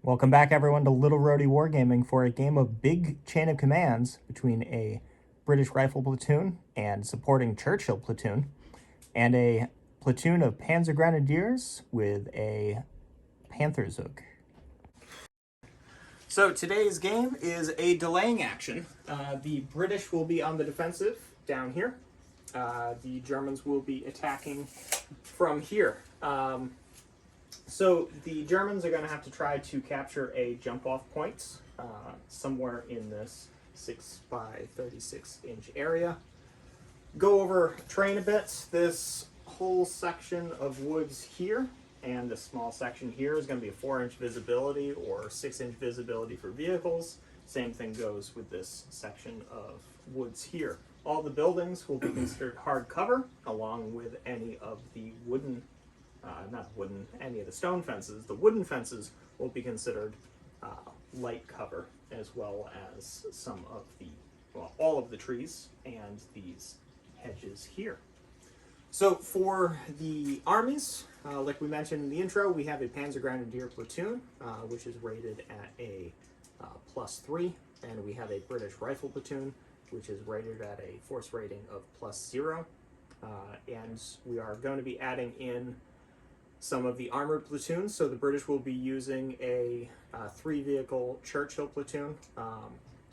Welcome back, everyone, to Little Rhody Wargaming for a game of big chain of commands between a British Rifle Platoon and supporting Churchill Platoon, and a platoon of Panzergrenadiers with a Panther Support. So today's game is a delaying action. The British will be on the defensive down here. The Germans will be attacking from here. So the Germans are going to have to try to capture a jump-off point somewhere in this 6 by 36 inch area. Go over terrain a bit. This whole section of woods here and this small section here is going to be a 4-inch visibility or 6-inch visibility for vehicles. Same thing goes with this section of woods here. All the buildings will be considered hard cover, along with any of the wooden any of the stone fences. The wooden fences will be considered light cover, as well as some of the, well, all of the trees and these hedges here. So for the armies, like we mentioned in the intro, we have a Panzergrenadier Platoon, which is rated at a +3, and we have a British Rifle Platoon, which is rated at a force rating of +0. And we are going to be adding in some of the armored platoons. So the British will be using a 3-vehicle Churchill platoon.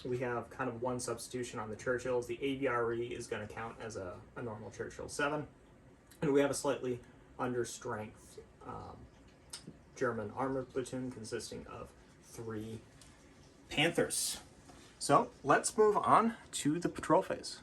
We have kind of one substitution on the Churchills. The AVRE is going to count as a normal Churchill 7. And we have a slightly under-strength German armored platoon consisting of 3 Panthers. So let's move on to the patrol phase.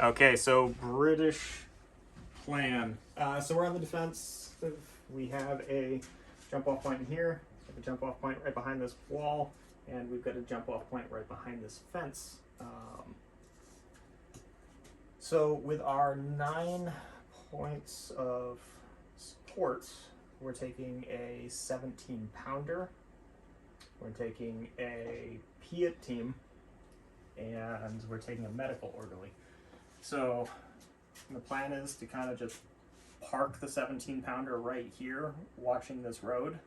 Okay, so British plan. So we're on the defense. We have a jump-off point in here, we have a jump-off point right behind this wall, and we've got a jump-off point right behind this fence. So with our 9 points of support, we're taking a 17-pounder. We're taking a Piat team, and we're taking a medical orderly. So the plan is to kind of just park the 17-pounder right here, watching this road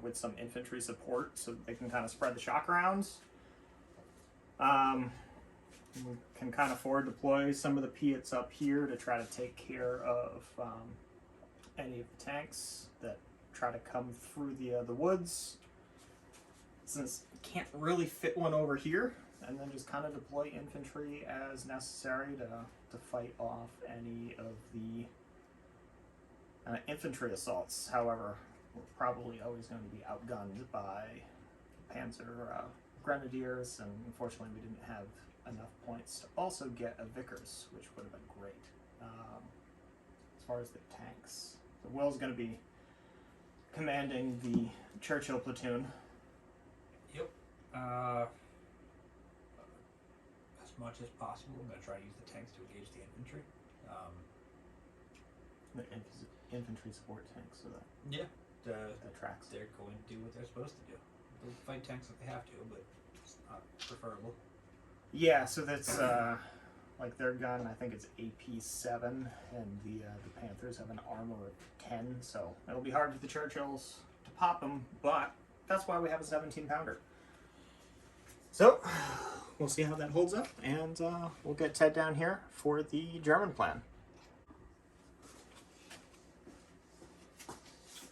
with some infantry support so they can kind of spread the shock around. We can kind of forward deploy some of the Piats up here to try to take care of any of the tanks that try to come through the woods. Since you can't really fit one over here, and then just kind of deploy infantry as necessary to fight off any of the infantry assaults. However, we're probably always going to be outgunned by Panzergrenadiers, and unfortunately we didn't have enough points to also get a Vickers, which would have been great. As far as the tanks, so Will's going to be commanding the Churchill Platoon. Yep. As much as possible, I'm going to try to use the tanks to engage the infantry. The infantry support tanks, so that tracks. They're going to do what they're supposed to do. They'll fight tanks if they have to, but it's not preferable. Yeah, so that's like their gun, I think it's AP7, and the Panthers have an armor of 10, so it'll be hard for the Churchills to pop them, but that's why we have a 17-pounder. So, we'll see how that holds up, and we'll get Ted down here for the German plan.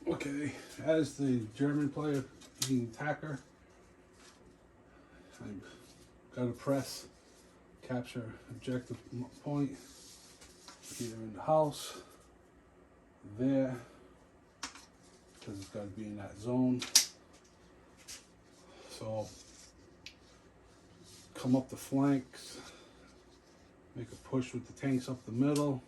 Okay, as the German player being attacker, I've got to press, capture objective point, either in the house, there, because it's got to be in that zone. So, come up the flanks, make a push with the tanks up the middle,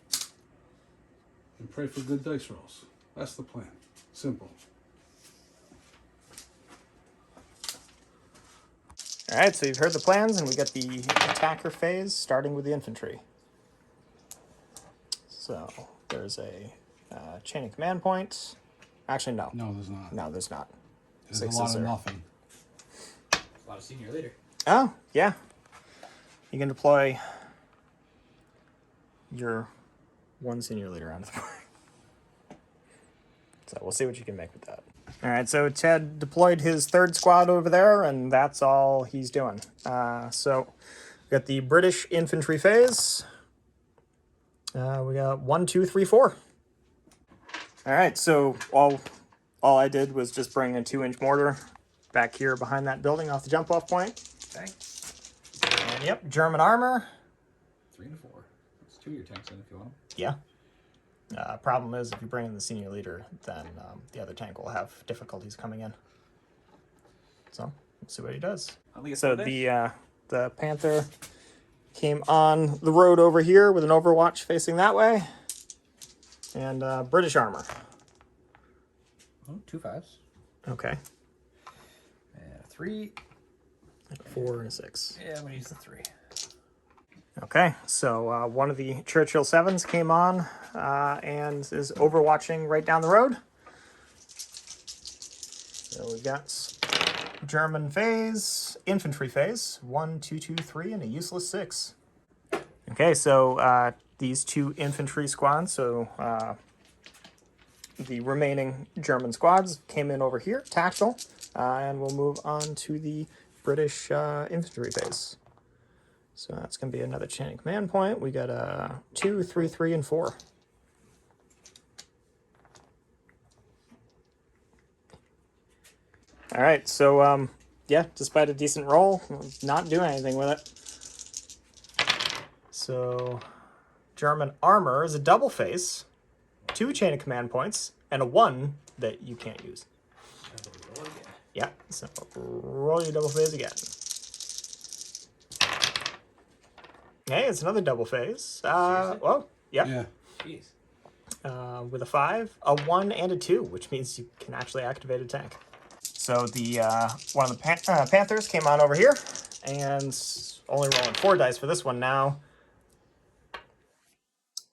and pray for good dice rolls. That's the plan. Simple. Alright, so you've heard the plans, and we got the attacker phase, starting with the infantry. So, there's a chain of command point. Actually, no. No, there's not. No, there's not. There's a lot of nothing. A lot of senior leader. Oh, yeah. You can deploy your one senior leader onto the board. So we'll see what you can make with that. All right, so Ted deployed his third squad over there, and that's all he's doing. So we got the British infantry phase. We got 1, 2, 3, 4. All right, so all I did was just bring a 2-inch mortar back here behind that building off the jump-off point. Okay. And yep, German armor. 3 and 4. It's 2 of your tanks in if you want them. Yeah. Problem is, if you bring in the senior leader, then the other tank will have difficulties coming in. So, we'll see what he does. So the Panther came on the road over here with an overwatch facing that way. And British armor. Oh, 2 5s. Okay. And a 3. 4 and a 6. Yeah, I'm going to use the 3. Okay, so one of the Churchill 7s came on and is overwatching right down the road. So we've got German phase, infantry phase, 1, 2, 2, 3, and a useless 6. Okay, so these 2 infantry squads, so the remaining German squads came in over here, tactical, and we'll move on to the British infantry phase. So that's going to be another chain of command point. We got 2, 3, 3, and 4. All right, so yeah, despite a decent roll, not doing anything with it. So German armor is a double face, 2 chain of command points, and a 1 that you can't use. Yeah, so roll your double phase again. Hey, it's another double phase. Well, yeah. Jeez. With a 5, a 1, and a 2, which means you can actually activate a tank. So the one of the Panthers came on over here, and only rolling 4 dice for this one now.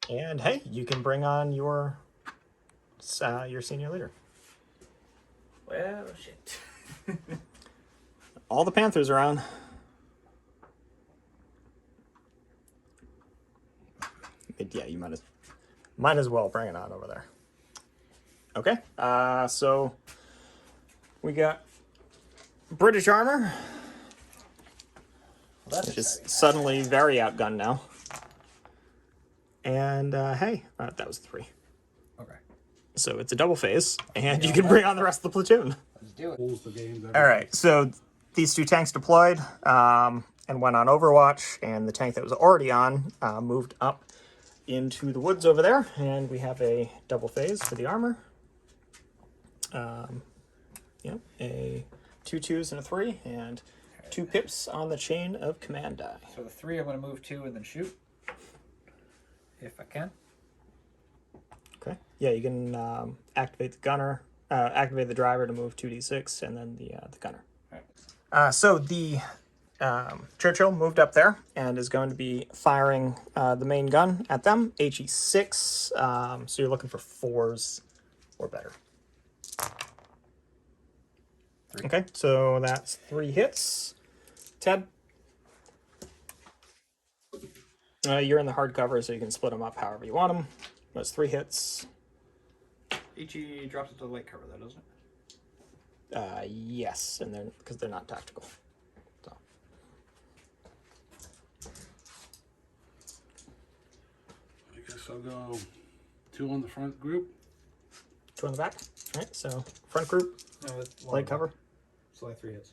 And hey, you can bring on your senior leader. Well, shit. All the Panthers are on. Yeah, you might as well bring it on over there. Okay, so we got British armor. that's which is exciting. suddenly very outgunned now. And hey, that was 3. Okay. So it's a double phase, and you can bring on the rest of the platoon. Let's do it. Pulls the games. All right, so these 2 tanks deployed and went on Overwatch, and the tank that was already on moved up into the woods over there, and we have a double phase for the armor. Yep, a 2 2s and a 3, and 2 pips on the chain of command die. So the 3 I'm going to move to and then shoot. If I can. Okay. Yeah, you can activate the gunner, activate the driver to move 2d6, and then the gunner. Alright. So the Churchill moved up there and is going to be firing the main gun at them, HE6. So you're looking for 4s or better. 3. Okay, so that's 3 hits. Ted? You're in the hard cover, so you can split them up however you want them. That's 3 hits. HE drops it to light cover, though, doesn't it? Yes, and because they're not tactical. So. I guess I'll go 2 on the front group. 2 on the back. All right, so front group, No, it's light cover. It's only 3 hits.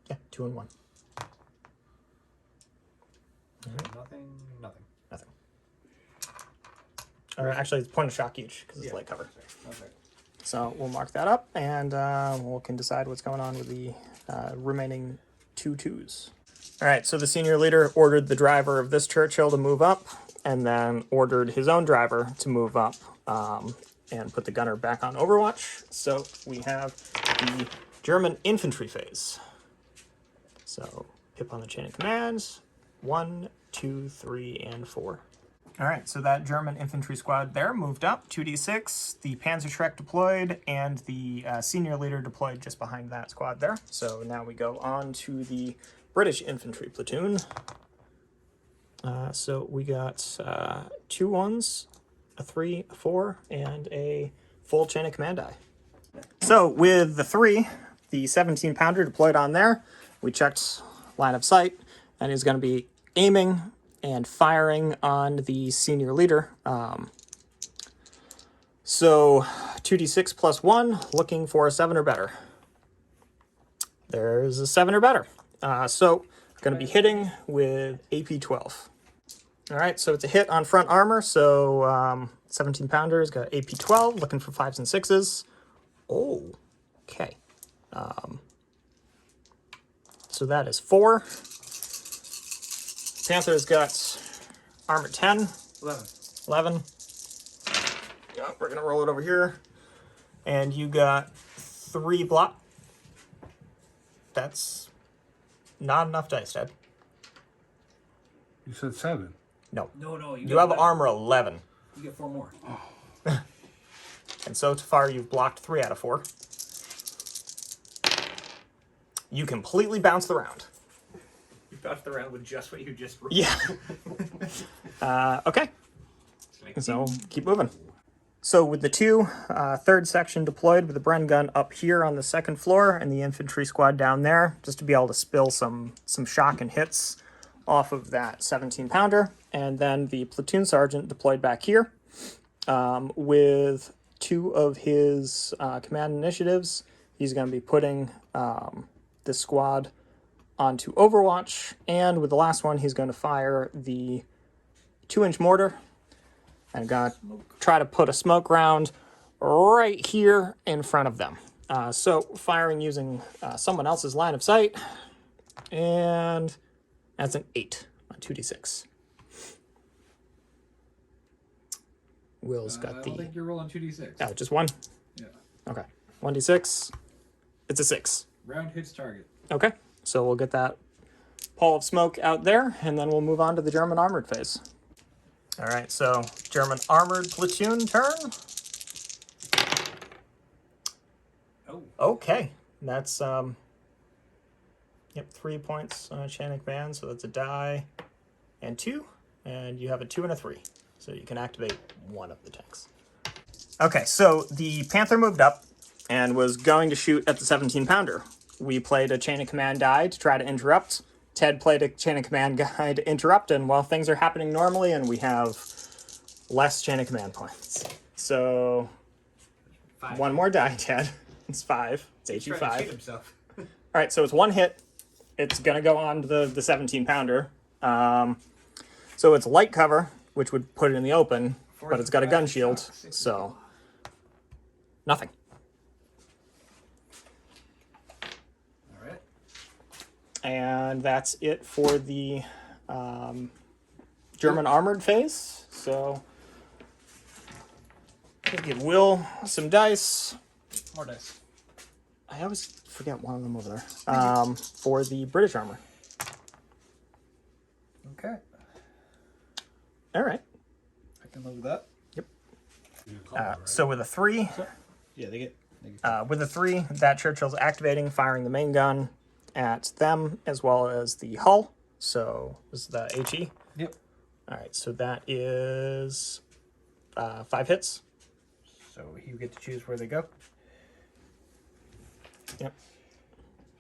Yeah, 2 and 1. Nothing. Nothing. Or actually, it's point of shock each because it's light cover. Okay. So we'll mark that up, and we can decide what's going on with the remaining 2 2s. All right, so the senior leader ordered the driver of this Churchill to move up, and then ordered his own driver to move up and put the gunner back on Overwatch. So we have the German infantry phase. So pip on the chain of commands. 1, 2, 3, and 4. All right, so that German infantry squad there moved up, 2d6. The Panzerschreck deployed, and the senior leader deployed just behind that squad there. So now we go on to the British infantry platoon. So we got 2 1s, a 3, a 4, and a full chain of command die. So with the 3, the 17-pounder deployed on there, we checked line of sight, and is going to be aiming and firing on the senior leader. So 2d6 plus 1, looking for a 7 or better. There's a 7 or better. So going to be hitting with AP 12. All right, so it's a hit on front armor. So 17-pounder's got AP 12, looking for 5s and 6s. Oh, okay. So that is 4. Panther's got armor 10. 11. Yeah, we're going to roll it over here. And you got 3 block. That's not enough dice, Ted. You said 7. No. No. You have armor 11. You get 4 more. And so far you've blocked 3 out of 4. You completely bounced the round. You bounced the round with just what you just rolled. Yeah. Okay. So keep moving. So with the 2, third section deployed with the Bren gun up here on the 2nd floor and the infantry squad down there, just to be able to spill some shock and hits off of that 17-pounder. And then the platoon sergeant deployed back here with 2 of his command initiatives. He's going to be putting this squad onto Overwatch, and with the last one, he's going to fire the 2-inch mortar and going to try to put a smoke round right here in front of them. So firing using someone else's line of sight, and that's an 8 on 2d6. Will's got I the... don't think you're rolling 2d6. Oh, just 1? Yeah. Okay. 1d6. It's a 6. Round hits target. Okay. So we'll get that pall of smoke out there, and then we'll move on to the German armored phase. All right, so German armored platoon turn. Oh. Okay, that's 3 points on a chain of command, so that's a die and 2, and you have a 2 and a 3, so you can activate 1 of the tanks. Okay, so the Panther moved up and was going to shoot at the 17-pounder. We played a chain of command die to try to interrupt. Ted played a chain of command guy to interrupt, and well, things are happening normally, and we have less chain of command points. So 5. one more die, Ted. It's 5. It's He's HE trying to cheat 5. himself. All right, so it's one hit. It's gonna go on to the 17 pounder. So it's light cover, which would put it in the open, but it's got a gun shield, so nothing. All right. And that's it for the German armored phase. So I'll give Will some dice. More dice. I always forget one of them over there. For the British armor. Okay. All right. I can live with that. So with a 3, Yeah, they get. with a 3, that Churchill's activating, firing the main gun at them as well as the hull. So this is the HE. Yep. All right, so that is 5 hits. So you get to choose where they go. Yep.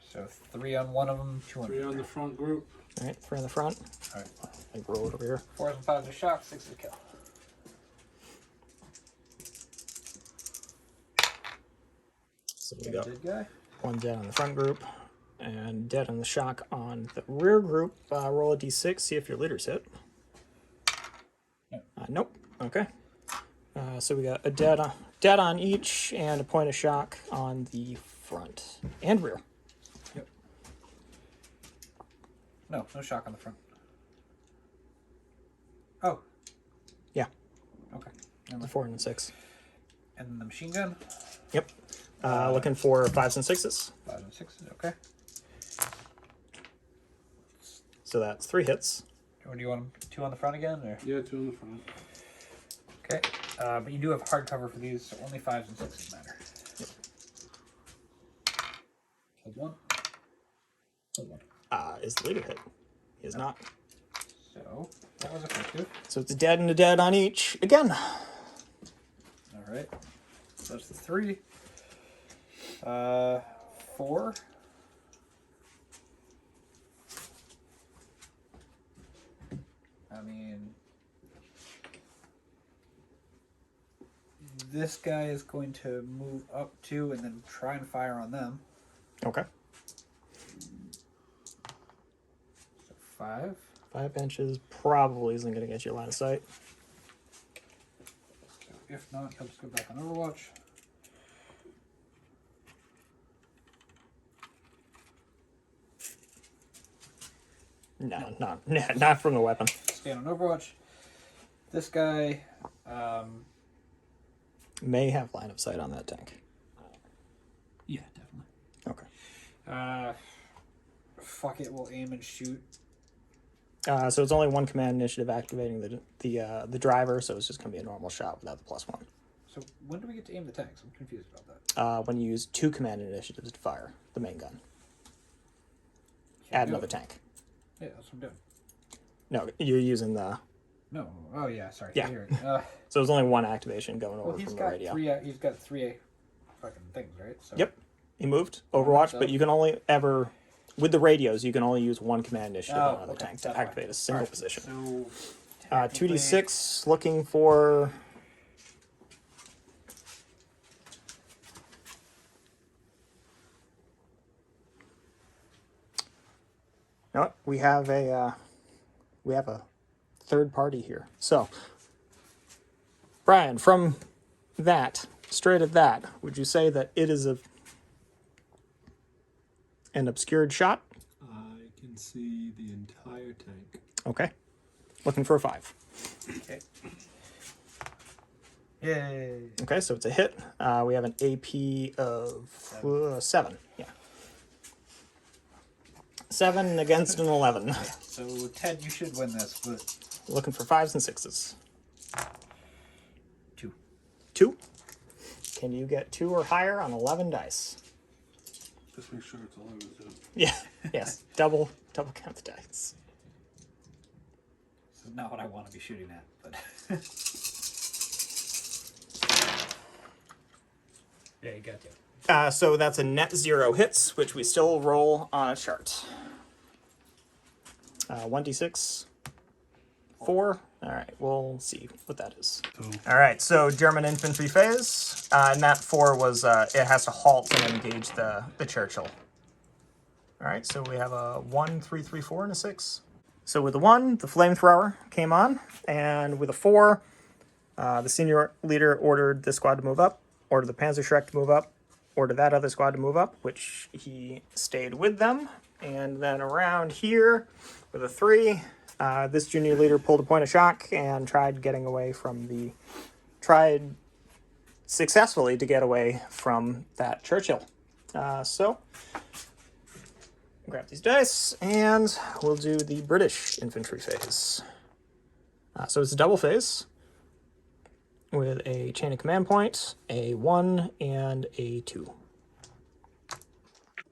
So 3 on one of them, 2 on 3 on the front group. All right, 3 in the front. All right. I roll it over here. 4s and 5s are shock, 6 is a kill. So we got Dead guy. 1 dead on the front group and dead on the shock on the rear group. Roll a d6, see if your leader's hit. Nope. Nope. Okay. So we got a dead on each and a point of shock on the front and rear. Yep. No shock on the front. Oh. Yeah, Okay. the 4 and the 6. And then the machine gun. Yep. Looking for 5s and 6s. 5 and 6s. Okay. So that's 3 hits. Or do you want them 2 on the front again, or? Yeah, 2 on the front. Okay. But you do have hard cover for these, so only 5s and 6s matter. Yep. Killed 1. Killed 1. Is the leader hit? He is not. So that was effective. So it's a dead and a dead on each again. All right. So that's the 3. 4. I mean, this guy is going to move up 2 and then try and fire on them. Okay. So 5. 5 inches probably isn't going to get you a line of sight. So if not, he'll just go back on Overwatch. No, not from the weapon. Stay on Overwatch. This guy, May have line of sight on that tank. yeah, definitely. Okay. Fuck it, we'll aim and shoot. So it's only 1 command initiative activating the driver, so it's just going to be a normal shot without the +1. So when do we get to aim the tanks? I'm confused about that. When you use 2 command initiatives to fire the main gun. Add do another it. tank. Yeah, that's what I'm doing. No, you're using the... No. Oh yeah, sorry. Yeah. You're right. So there's only 1 activation going Well, over he's from the got radio. 3. He's got 3 fucking things, right? So. Yep. He moved Overwatch, So- but you can only ever... With the radios, you can only use 1 command initiative on another okay, tank to that's fine. activate a single Alright, position. So. 2d6, looking for... You know what? We have a third party here. So, Brian, from that, straight at that, would you say that it is an obscured shot? I can see the entire tank. Okay. Looking for a 5. Okay. Yay. Okay, so it's a hit. We have an AP of 7. Yeah. 7 against an 11. So Ted, you should win this, but Looking for 5s and 6s. 2. 2. Can you get 2 or higher on 11 dice? Just make sure it's 11 too. Yeah. Yes. Double count the dice. This is not what I want to be shooting at, but. Yeah, you got to. So that's a net 0 hits, which we still roll on a chart. 1d6. 4. All right, we'll see what that is. So, All right, so German infantry phase, and that 4 was it has to halt and engage the Churchill. All right, so we have a 1, 3, 3, 4, and a 6. So with the 1, the flamethrower came on, and with a 4, the senior leader ordered this squad to move up, ordered the Panzerschreck to move up, ordered that other squad to move up, which he stayed with them. And then around here with a 3, this junior leader pulled a point of shock and tried successfully to get away from that Churchill. So grab these dice and we'll do the British infantry phase. So it's a double phase with a chain of command point, a 1, and a 2.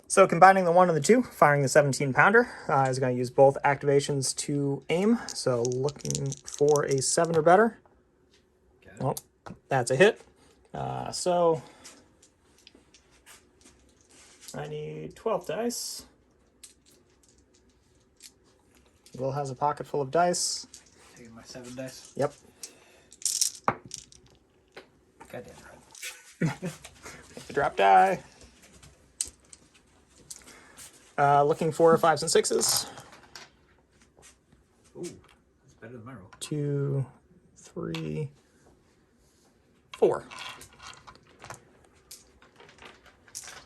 So combining the 1 and the 2, firing the 17-pounder, is going to use both activations to aim. So looking for a 7 or better. Well, that's a hit. So I need 12 dice. Will has a pocket full of dice. Taking my 7 dice. Yep. Goddamn right. The drop die. Looking for 5s and 6s. Ooh, that's better than my roll. 2, 3, 4.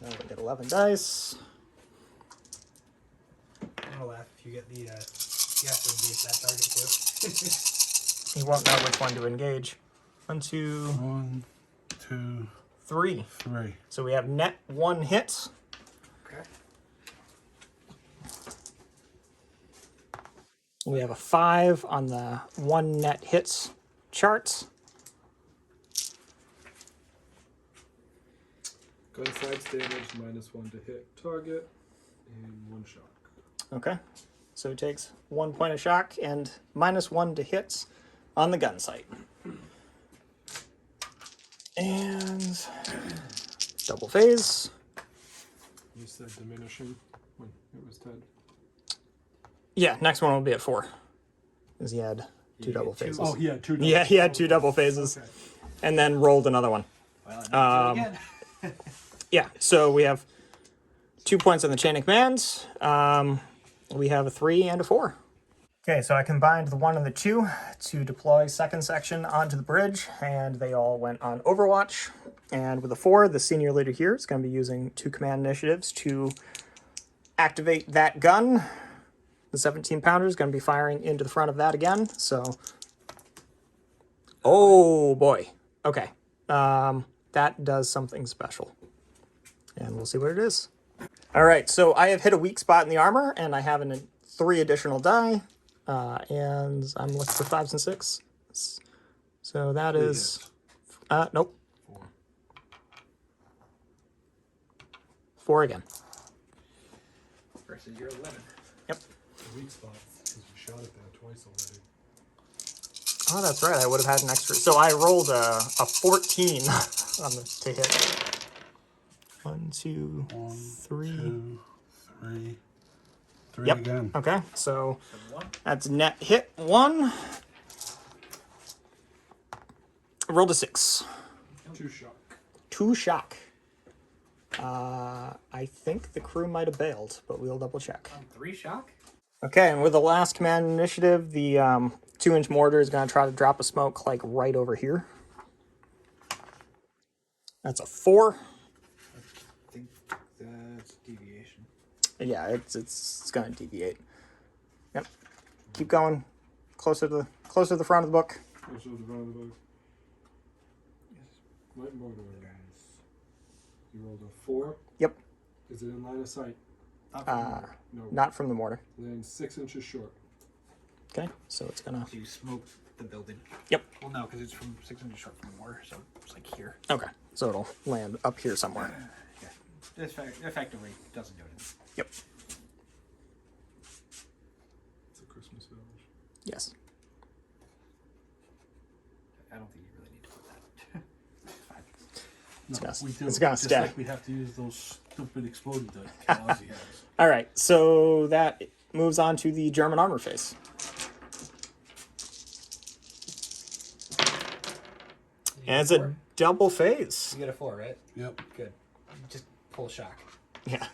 Now we get 11 dice. I'm gonna laugh if you get the, you have to engage that target too. You won't know which one to engage. 1, 2, 1, 2, 3. 3. So we have net 1 hit. Okay. We have a 5 on the 1 net hits chart. Gun sides damage, -1 to hit target, and 1 shock. Okay. So he takes 1 point of shock and -1 to hits on the gun sight. And double phase. You said diminishing when it was 10. Yeah, next one will be at 4. Because he had 2 double phases. Oh, he had 2 double. Yeah, he had 2 double phases. Okay. And then rolled another one. Well, I need to do it again. Yeah, so we have 2 points on the chain of command. We have a 3 and a 4. Okay, so I combined the 1 and the 2 to deploy second section onto the bridge, and they all went on Overwatch. And with the 4, the senior leader here is going to be using 2 command initiatives to activate that gun. The 17-pounder is going to be firing into the front of that again, so... Oh, boy. Okay. That does something special. And we'll see what it is. All right, so I have hit a weak spot in the armor, and I have 3 additional die. And I'm looking for 5s and 6s. So that is... nope. 4. 4 again. Versus your 11. Yep. Weak spot, because you shot it there twice already. Oh, that's right. I would have had an extra. So I rolled a 14 on to hit. 1, 2, 1, 3. 2, 3. 3 Yep. again. Okay, so 1. that's net hit 1. Rolled a 6. 2 shock. 2 shock. I think the crew might have bailed, but we'll double check. 3 shock? Okay, and with the last command initiative, the 2-inch mortar is going to try to drop a smoke like right over here. That's a 4. I think that's deviation. Yeah, it's going to deviate. Yep. Keep going. Closer to the front of the book. Closer to the front of the book. Light mortar. You rolled a 4. Yep. Is it in line of sight? No. Not from the mortar. Then 6 inches short. Okay, so it's gonna. So you smoke the building. Yep. Well, no, because it's from 6 inches short from the mortar, so it's like here. Okay, so it'll land up here somewhere. Yeah. This effectively doesn't do anything. Yep. It's a Christmas village. Yes. I don't think you really need to put that. It's fine. No, gonna- we do. it's gonna Just stay. like we have to use those stupid exploding dice Ozzy has. All right, so that moves on to the German armor phase. And it's a double phase. You get a 4, right? Yep. Good. Just pull shock. Yeah.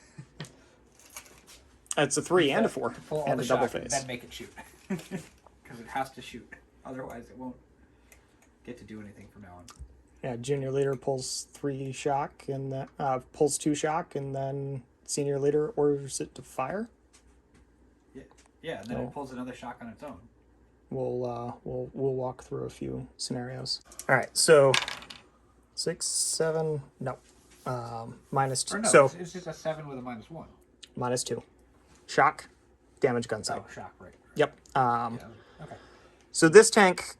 It's a 3 and a 4 Pull all and the a double shock, phase. then make it shoot. Because it has to shoot. Otherwise, it won't get to do anything from now on. Yeah, junior leader pulls 3 shock and then pulls 2 shock, and then senior leader orders it to fire. Yeah, and then Oh. it pulls another shock on its own. We'll walk through a few scenarios. All right, so 6, 7, no, -2. Or no, So it's just a 7 with a -1. -2, shock, damage gun sight. Oh, shock, right. Yep. Yeah, okay. So this tank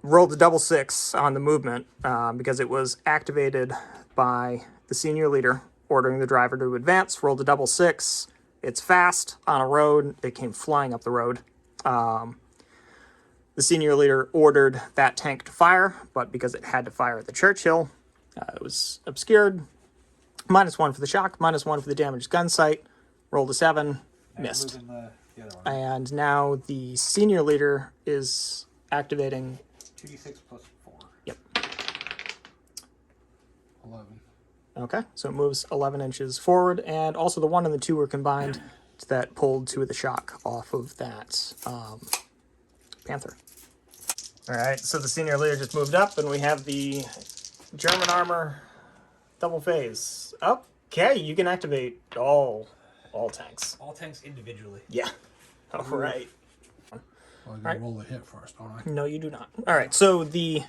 rolled a double 6 on the movement because it was activated by the senior leader ordering the driver to advance. Rolled a double 6. It's fast on a road. It came flying up the road. The senior leader ordered that tank to fire, but because it had to fire at the Churchill, it was obscured. -1 for the shock, -1 for the damaged gun sight. Rolled a 7, And missed. losing the other one. And now the senior leader is activating. 2d6 plus 4. Yep. 11. Okay, so it moves 11 inches forward, and also the 1 and the 2 were combined that pulled 2 of the shock off of that Panther. All right, so the senior leader just moved up, and we have the German armor double phase. Okay, you can activate all tanks. All tanks individually. Yeah. All right. Well, I gotta Alright. roll the hit first, don't I? No, you do not. All right, so the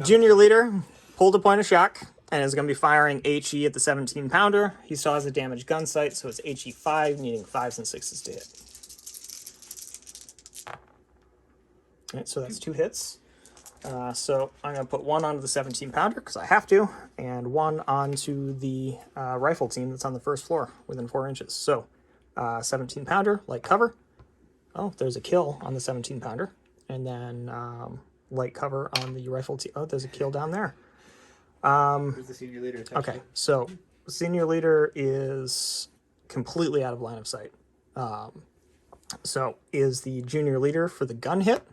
junior leader pulled a point of shock and is going to be firing HE at the 17 pounder. He still has a damaged gun sight, so it's HE 5, needing 5s and 6s to hit. All right, so that's 2 hits. So I'm going to put 1 onto the 17 pounder because I have to, and 1 onto the rifle team that's on the first floor within 4 inches. So 17 pounder, light cover. Oh, there's a kill on the 17 pounder, and then light cover on the rifle team. Oh, there's a kill down there. Who's the senior leader? Okay, so senior leader is completely out of line of sight. So is the junior leader for the gun hit?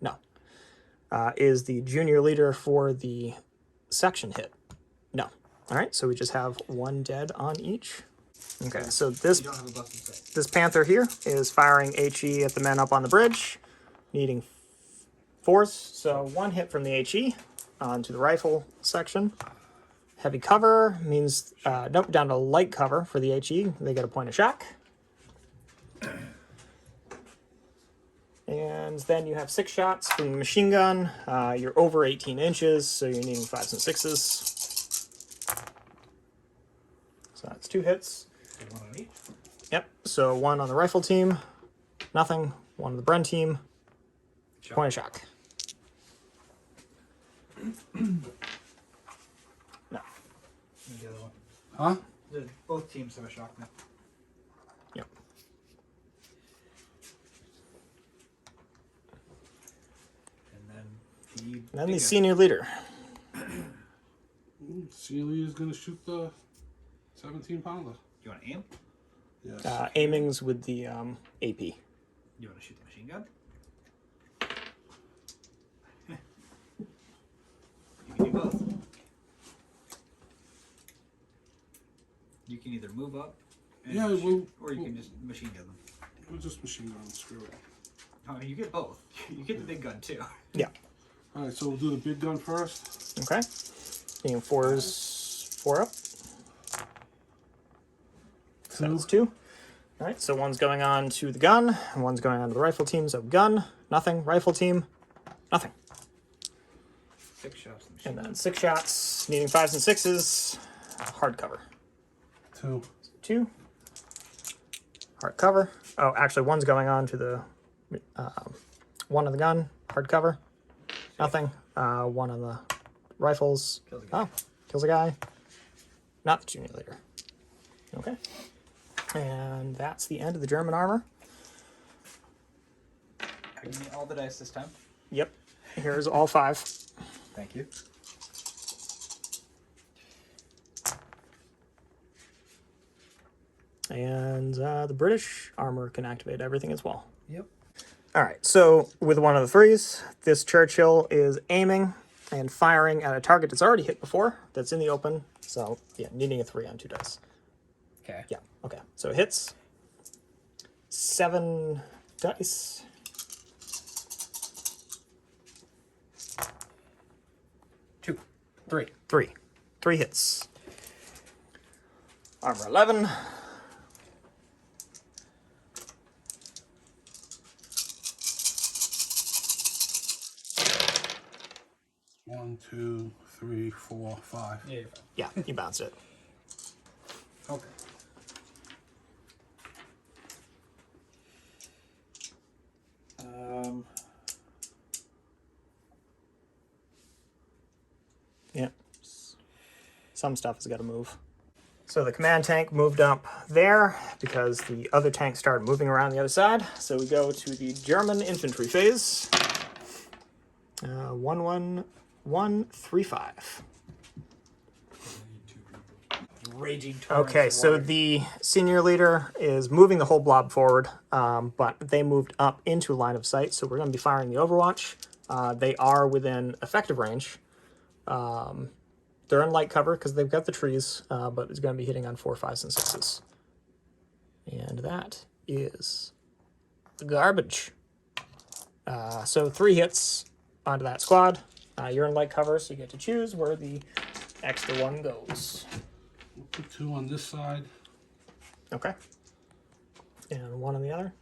No. Is the junior leader for the section hit? No. All right, so we just have 1 dead on each. Okay, so this You don't have a busted sight. this Panther here is firing HE at the men up on the bridge, needing 4s. So 1 hit from the HE onto the rifle section. Heavy cover means, nope, down to light cover for the HE. They get a point of shock. And then you have 6 shots from the machine gun. You're over 18 inches, so you're needing 5s and 6s. So that's 2 hits. So 1 on each. Yep, so 1 on the rifle team, nothing. 1 on the Bren team, Shock. point of shock. No. And the other one. Huh? Both teams have a shock now. Yep. And Then the big senior leader. Celia is gonna shoot the 17 pounder. guy. You want to aim? Yes. Aimings with the AP. You want to shoot the machine gun? You can do both. You can either move up and Yeah, shoot, we'll- or you we'll- can just machine gun them. We'll just machine gun. Screw it. I mean, you get both. You get the big gun too. Yeah. All right, so we'll do the big gun first. Okay. Needing 4s, 4 up. So that's 2. All right, so 1's going on to the gun, and 1's going on to the rifle team. So gun, nothing. Rifle team, nothing. 6 shots. The machine And gun. then 6 shots, needing 5s and 6s. Hard cover. 2. 2. Hard cover. Oh, actually, 1's going on to the 1 on the gun. Hard cover. Nothing. 1 on the rifles. Kills a guy. Oh, kills a guy. Not the junior leader. Okay. And that's the end of the German armor. Give me all the dice this time. Yep. Here's all 5. Thank you. And the British armor can activate everything as well. Yep. All right, so with one of the threes, this Churchill is aiming and firing at a target that's already hit before, that's in the open. So, yeah, needing a 3 on 2 dice. Okay. Yeah, okay. So it hits. 7 dice. 2. 3. 3. 3 hits. Armor 11. One, two, three, 4, 5. Yeah, you're fine. Yeah, you bounced it. Okay. Yeah. Some stuff has got to move. So the command tank moved up there because the other tank started moving around the other side. So we go to the German infantry phase. 11135. Raging torrents Okay, of so water. the senior leader is moving the whole blob forward, but they moved up into line of sight, so we're going to be firing the Overwatch. They are within effective range. They're in light cover because they've got the trees, but it's going to be hitting on 4, 5s, and 6s. And that is garbage. So 3 hits onto that squad. You're in light cover, so you get to choose where the extra 1 goes. We'll put 2 on this side. Okay. And 1 on the other.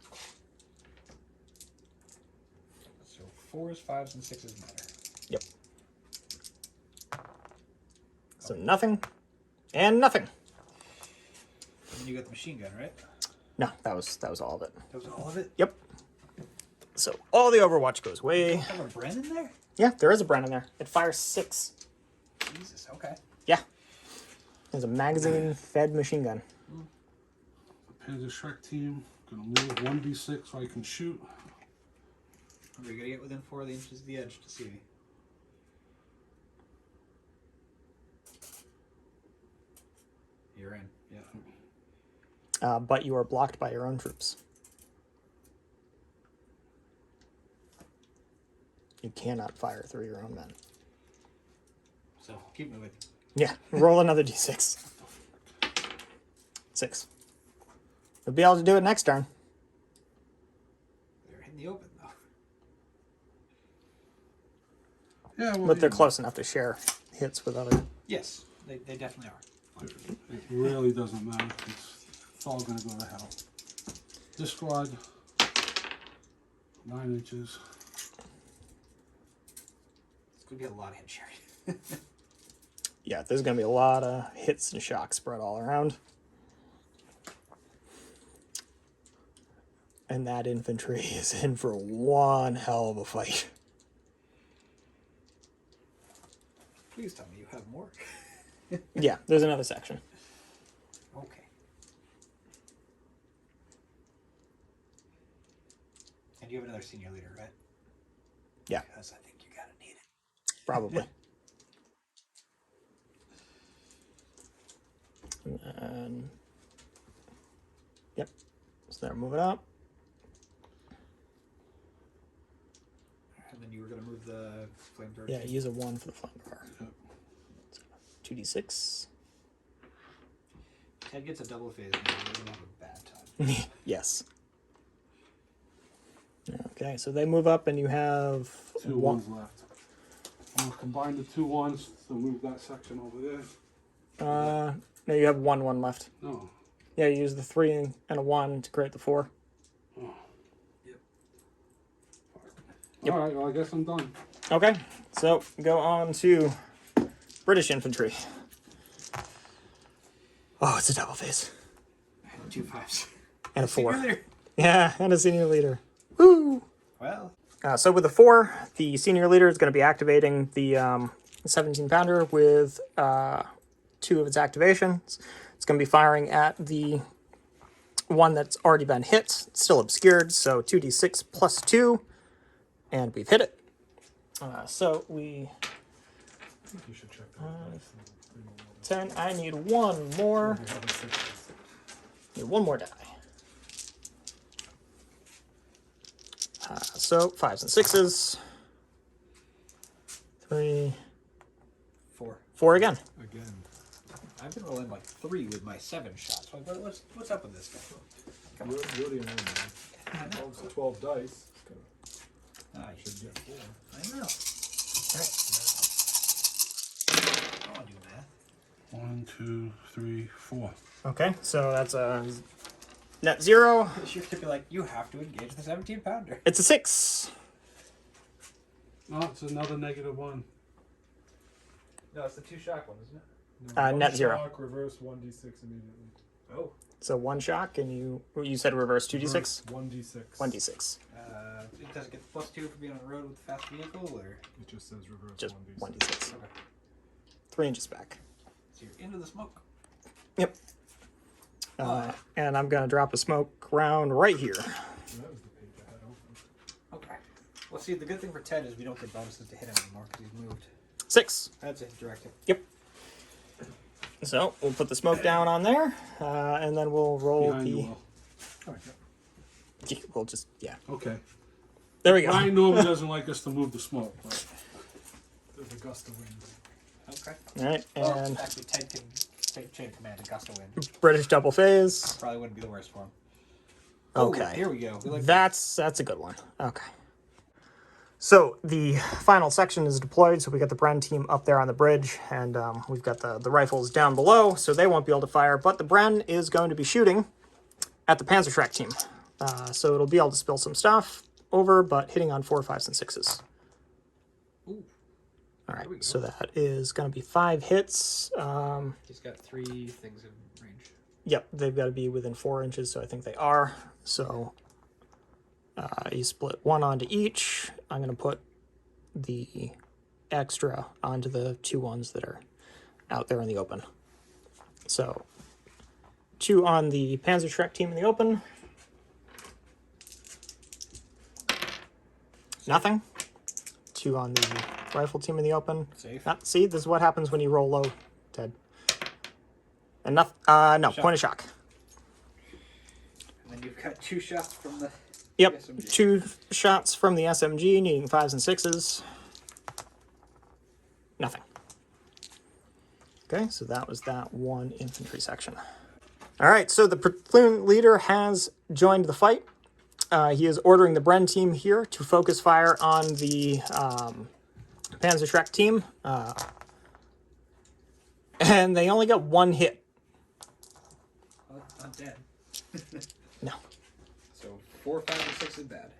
So 4s, 5s, and 6s matter. Yep. So nothing and nothing. And you got the machine gun, right? No, that was all of it. That was all of it? Yep. So all the Overwatch goes away. Have a Bren in there? Yeah, there is a Bren in there. It fires 6. Jesus, okay. Yeah. There's a magazine-fed machine gun. The Panzer Shrek team. Gonna move 1d6 so I can shoot. Are we gonna get within 4 inches of the edge to see me? You're in, yeah. But you are blocked by your own troops. You cannot fire through your own men. So keep moving. Yeah, roll another d6. 6. You'll be able to do it next turn. They're in the open though. Yeah, well, But they're close enough to share hits with other. Yes, they definitely are. It really doesn't matter. It's all gonna go to hell. This squad, 9 inches. It's gonna be a lot of hit sharing. Yeah, there's going to be a lot of hits and shocks spread all around. And that infantry is in for one hell of a fight. Please tell me you have more. Yeah, there's another section. Okay. And you have another senior leader, right? Yeah, Because I think you're gonna need it. probably. And, yep, so they're moving up. And then you were gonna move the flamethrower. Yeah, use a 1 for the flamethrower. Yep. 2d6. Ted gets a double phase and we're gonna have a bad time. Yes. Okay, so they move up and you have 2 1s left. I'm gonna combine the 2 1s to move that section over there. No, you have 1 left. No. Yeah, you use the 3 and a 1 to create the 4. Oh. Yep. Yep. Alright, well I guess I'm done. Okay, so go on to British infantry. Oh, it's a double phase. 2 5s. And a 4. Senior leader. Yeah, and a senior leader. Woo! Well, So with the 4, the senior leader is going to be activating the 17 pounder with 2 of its activations. It's going to be firing at the one that's already been hit, still obscured, so 2d6 plus 2, and we've hit it. So we You should check that. 10. I need 1 more. Need one more die. So 5s and 6s. 3, 4. 4 again. Again. I've been rolling like 3 with my 7 shots. What's up with this guy? Rhody and I, man. 12 dice. Ah, you Should get 4. I know. I want to do math. 1, 2, 3, 4. Okay, so that's a net 0. This year could be like, you have to engage the 17-pounder. It's a 6. Oh, it's another -1. No, it's the 2 shock one, isn't it? No, one net 0. shock, reverse 1d6 immediately. Oh. So 1 shock, and you said reverse 2d6? 1d6. 1d6. It doesn't get +2 for being on the road with a fast vehicle, or? It just says reverse Just 1d6. 1d6. Okay. 3 inches back. So you're into the smoke. Yep. And I'm going to drop a smoke round right here. So that was the page I had open. Okay. Well, see, the good thing for Ted is we don't get bonuses to hit him anymore because he's moved. 6. That's it, directed. Yep. So we'll put the smoke down on there, and then we'll roll Behind you the. all. We'll just Okay. There we go. Ryan normally doesn't like us to move the smoke. But There's a gust of wind. Okay. All right, Well, and actually, Ted can take chain of command and gust of wind. British double phase. Probably wouldn't be the worst for him. Okay. Here we go. We like That's a good one. Okay. So the final section is deployed. So we got the Bren team up there on the bridge, and we've got the rifles down below, so they won't be able to fire. But the Bren is going to be shooting at the Panzergrenadier team, so it'll be able to spill some stuff over, but hitting on 4, 5s, and 6s. Ooh. All right. There we go. So that is going to be 5 hits. He's got 3 things in range. Yep, they've got to be within 4 inches, so I think they are. So you split 1 onto each. I'm going to put the extra onto the 2 ones that are out there in the open. So 2 on the Panzergrenadier team in the open. Nothing. 2 on the rifle team in the open. Safe. See, this is what happens when you roll low, Ted. And no, Shock. point of shock. And then you've got 2 shots from the Yep, SMG. 2 shots from the SMG, needing 5s and 6s. Nothing. Okay, so that was that 1 infantry section. All right, so the platoon leader has joined the fight. He is ordering the Bren team here to focus fire on the Panzergrenadier team. And they only got 1 hit. I'm dead. No. So 4, 5, and 6 is bad.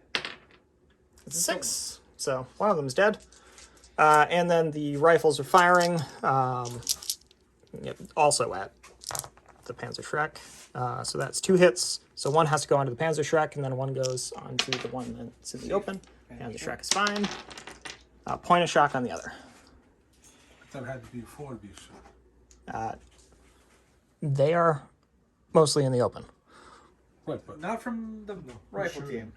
It's a 6, so one of them's dead. And then the rifles are firing, also at the Panzergrenadier. So that's 2 hits. So 1 has to go onto the Panzergrenadier, and then 1 goes onto the one that's in the open. Panzergrenadier is fine. Point of shock on the other. I thought it had to be 4 to be shot. They are mostly in the open. Right, but Not from the rifle team.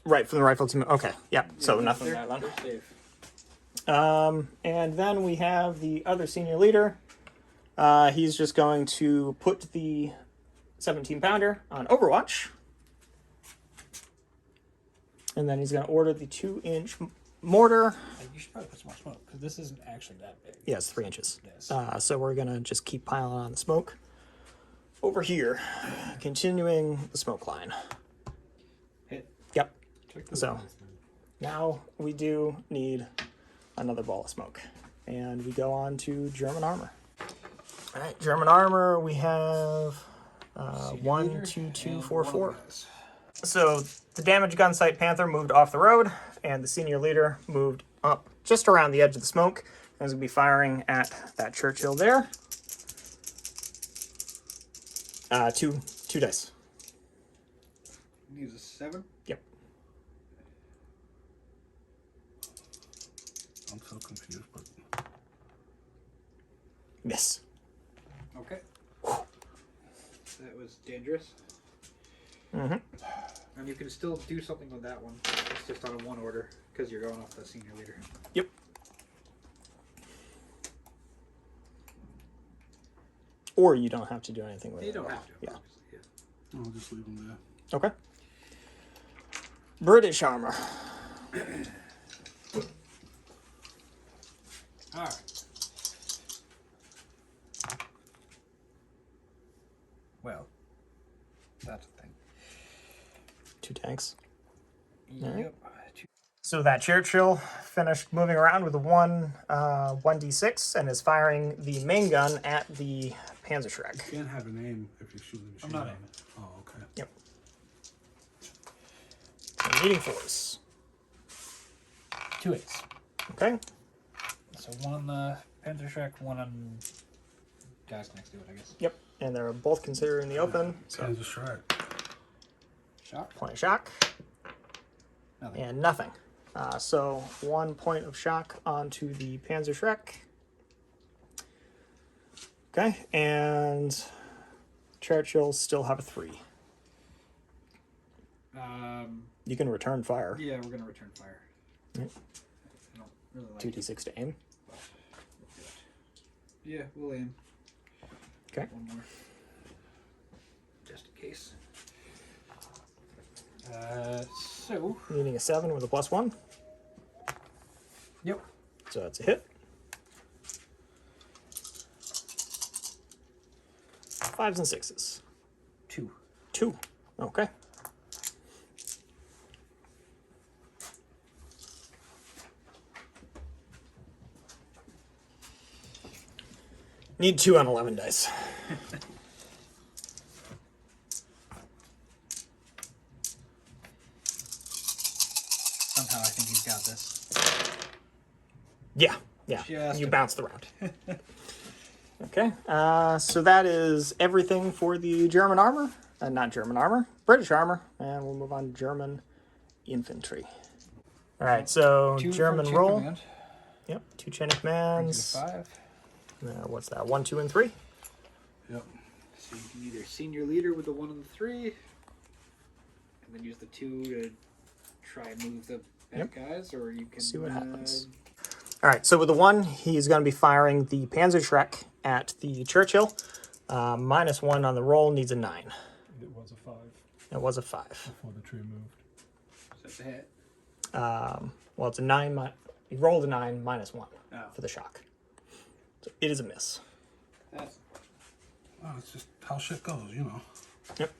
Right, from the rifle team. Okay, yeah, so nothing They're, there then. they're safe. And then we have the other senior leader. He's just going to put the 17-pounder on Overwatch. And then he's going to order the 2-inch mortar. You should probably put some more smoke because this isn't actually that big. Yeah, it's 3 inches. Yes. So we're going to just keep piling on the smoke. Over here, continuing the smoke line. Hit. Yep. Check those So dice, man. now we do need another ball of smoke. And we go on to German armor. All right, German armor, we have 1, 2, 2, 4, 4. So the damaged gun sight Panther moved off the road, and the senior leader moved up just around the edge of the smoke. And he's going to be firing at that Churchill there. 2 dice. Use a 7. Yep. I'm so confused. But Miss. Okay. That was dangerous. Mm-hmm. And you can still do something with that one. It's just on a 1 order because you're going off the senior leader. Yep. Or you don't have to do anything with it. You don't at all. have to. Yeah. Obviously, yeah. I'll just leave them there. Okay. British armor. Alright. Well, that's a thing. 2 tanks. Yep. So that Churchill finished moving around with a 1d6 and is firing the main gun at the Panzerschreck. You can't have an aim if you're shooting the machine I'm not gun. aiming. Oh, okay. Yep. So meeting force. 2 hits. Okay. So 1 on the Panzerschreck, 1 on guys next to it, I guess. Yep. And they're both considered in the open. So Panzer strike. Shock. point of shock. Nothing. And nothing. So 1 point of shock onto the Panzerschreck. Okay, and Churchill still have a 3. You can return fire. Yeah, we're gonna return fire. Yep. I don't really like it. 2d6 to aim. Yeah, we'll aim. Okay. 1 more. Just in case. So. Needing a 7 with a +1. Yep. So that's a hit. 5s and 6s. 2. 2. Okay. Need 2 on 11 dice. Somehow I think he's got this. Yeah, yeah. Just You a- bounced around. Okay, so that is everything for the German armor. Not German armor, British armor. And we'll move on to German infantry. All right, so 2 German for chain roll. command. Yep, 2 chain of Brings commands. you to 5. What's that? 1, 2, and 3. Yep. So you can either senior leader with the 1 and the 3, and then use the 2 to try and move the bad Yep. guys, or you can See what happens. All right, so with the 1, he's going to be firing the Panzerschreck at the Churchill. -1 on the roll, needs a 9. It was a 5 It was a 5. before the tree moved. That's a hit. Well, it's a 9. He rolled a 9 -1 Oh. for the shock. So it is a miss. That's Well, it's just how shit goes, you know. Yep.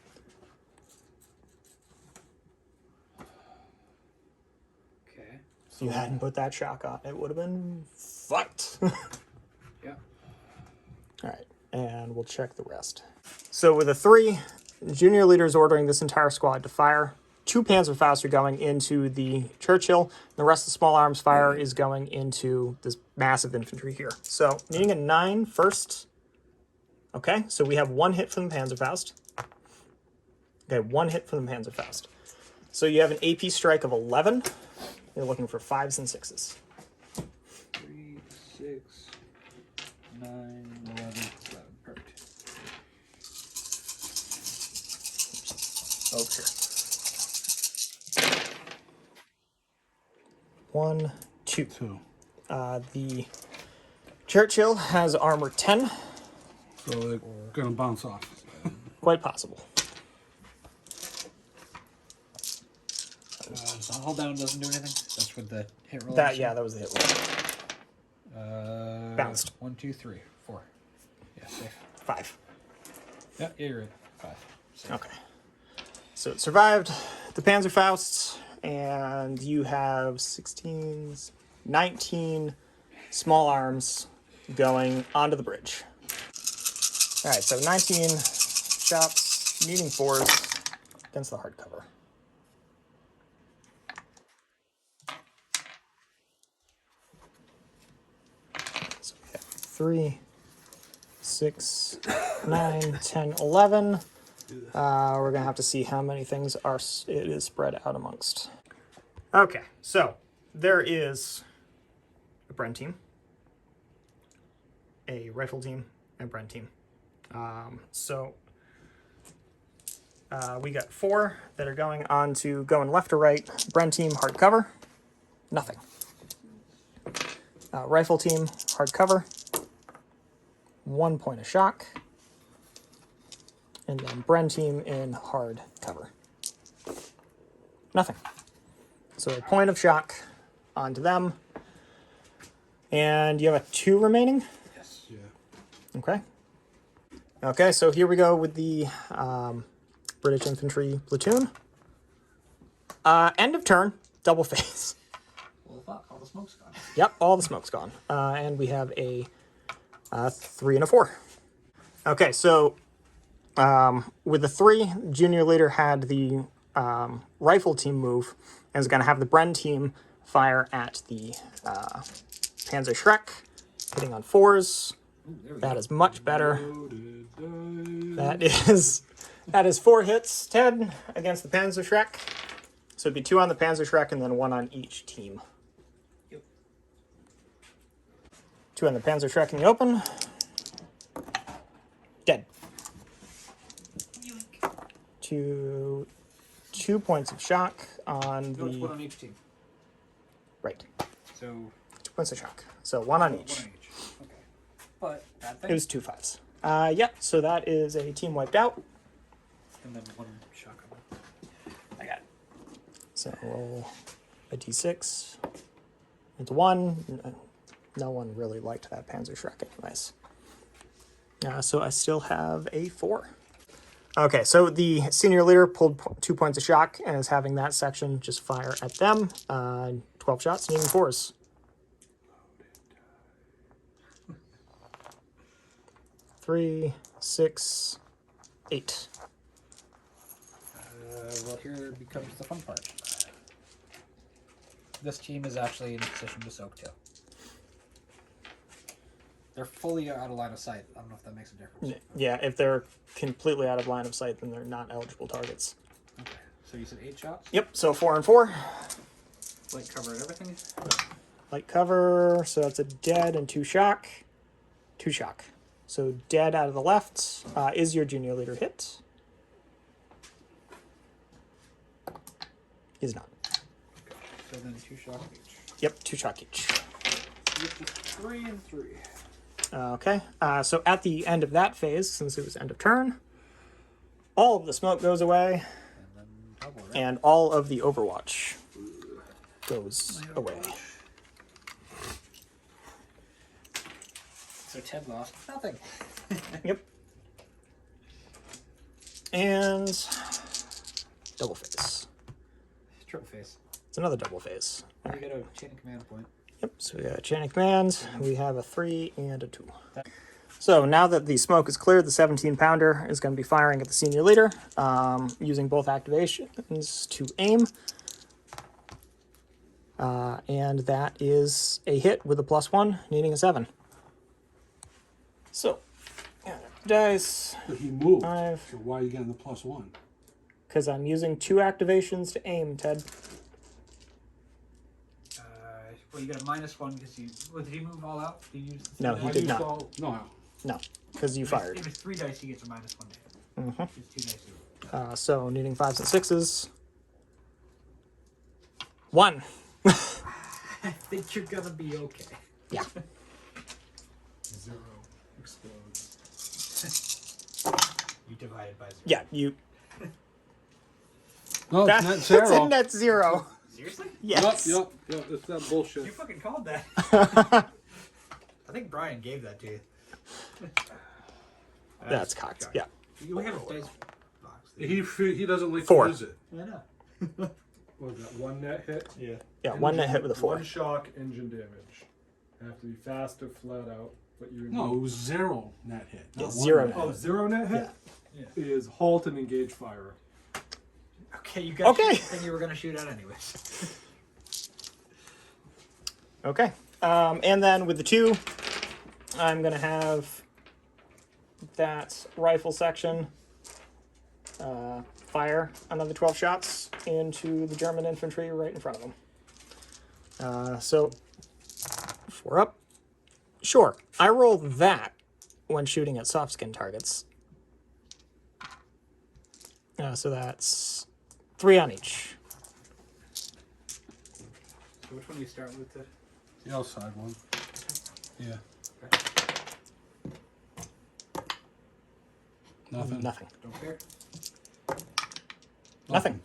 okay. If you hadn't put that shock on, it would have been fucked. Yeah. All right, and we'll check the rest. So with a 3, junior leader is ordering this entire squad to fire. 2 Panzerfaust are going into the Churchill. The rest of the small arms fire is going into this massive infantry here. So needing a 9 first. Okay, so we have 1 hit from the Panzerfaust. Okay, 1 hit from the Panzerfaust. So you have an AP strike of 11. You're looking for 5s and 6s. 3, 6, 9, 11, 11. Perfect. Over here. 1, 2. 2. The Churchill has armor 10. So they're gonna bounce off. Quite possible. So hold down doesn't do anything. That's with the hit roll. That was the hit roll. Bounced. 1, 2, 3, 4. Yeah, safe. 5. Yeah, you're right. 5. Safe. Okay. So it survived the Panzerfaust, and you have 16, 19 small arms going onto the bridge. All right, so 19 shots, needing 4s against the hardcover. So we have 3, 6, 9, 10, 11. We're gonna have to see how many things it is spread out amongst. Okay, so there is a Bren team, a rifle team, and a Bren team. We got 4 that are going left or right. Bren team, hard cover, nothing. Rifle team, hard cover, 1 point of shock. And then Bren team in hard cover. Nothing. So a point of shock onto them. And you have a 2 remaining? Yes. Yeah. Okay. Okay, so here we go with the British Infantry Platoon. End of turn, double phase. Well, fuck, all the smoke's gone. Yep, all the smoke's gone. And we have a 3 and a 4. Okay, so with the 3, junior leader had the rifle team move and is going to have the Bren team fire at the Panzer Shrek, hitting on 4s. Ooh, That is much better. Loaded That is 4 hits, Ted, against the Panzer Shrek. So it'd be 2 on the Panzer Shrek and then 1 on each team. Yep. 2 on the Panzer Shrek in the open. Dead. 2 points of shock on No, it's the... 1 on each team. Right. So 2 points of shock. So 1 on 1 each. on each. Okay. But bad thing. It was 2 5s. Yep, so that is a team wiped out. And then 1 shock on them. I got it. So roll a d6. It's 1. No one really liked that Panzer Shrek anyways. So I still have a 4. Okay, so the senior leader pulled 2 points of shock and is having that section just fire at them. 12 shots, needing 4s. Three, 6, 8. Well, here becomes the fun part. This team is actually in a position to soak too. They're fully out of line of sight. I don't know if that makes a difference. Yeah, if they're completely out of line of sight, then they're not eligible targets. Okay. So you said 8 shots? Yep, so 4 and 4. Light cover and everything? Light cover, so that's a dead and 2 shock. 2 shock. So dead out of the left. Is your junior leader hit? Is not. So then 2 shots each. Yep, 2 shock each. Which is 3 and 3. Okay, so at the end of that phase, since it was end of turn, all of the smoke goes away, And then double, right? and all of the overwatch goes away. So Ted lost nothing. Yep. And double phase. Triple face. It's another double phase. You get a chain of command point. Yep, so we got a chain of command. We have a 3 and a 2. So now that the smoke is cleared, the 17-pounder is going to be firing at the senior leader, using both activations to aim. And that is a hit with a +1, needing a 7. So, dice, But he moved. 5, So why are you getting the +1? because I'm using 2 activations to aim, Ted. Well, you got a -1 because you. Well, did he move all out? Did you use the No, three he dice? did not. No. No, because you fired. If it's 3 dice, he gets a -1 to hit. Mhm. It's 2 dice. So needing 5s and 6s. 1. I think you're gonna be okay. Yeah. 0 explodes. You divided by 0. Yeah, you. No, it's That's net 0. a net 0. Seriously? Yes. Yep. It's that bullshit. You fucking called that. I think Brian gave that to you. That's cocked. Yeah. You have a dice box. He doesn't like 4. to use it. I know. What was that? 1 net hit? Yeah. Yeah, 1 net hit with a 4. 1 shock engine damage. Have to be fast or flat out. But you No, it was 0 net hit. Yeah, not 0 1 net. Oh, 0 net hit is halt and engage fire. Okay, you got Okay. the thing you were gonna shoot at anyways. Okay. And then with the 2, I'm going to have that rifle section fire another 12 shots into the German infantry right in front of them. So 4 up. Sure, I roll that when shooting at soft skin targets. So that's 3 on each. So which one do you start with? The outside one. Yeah. Nothing. Nothing. Don't care. Nothing.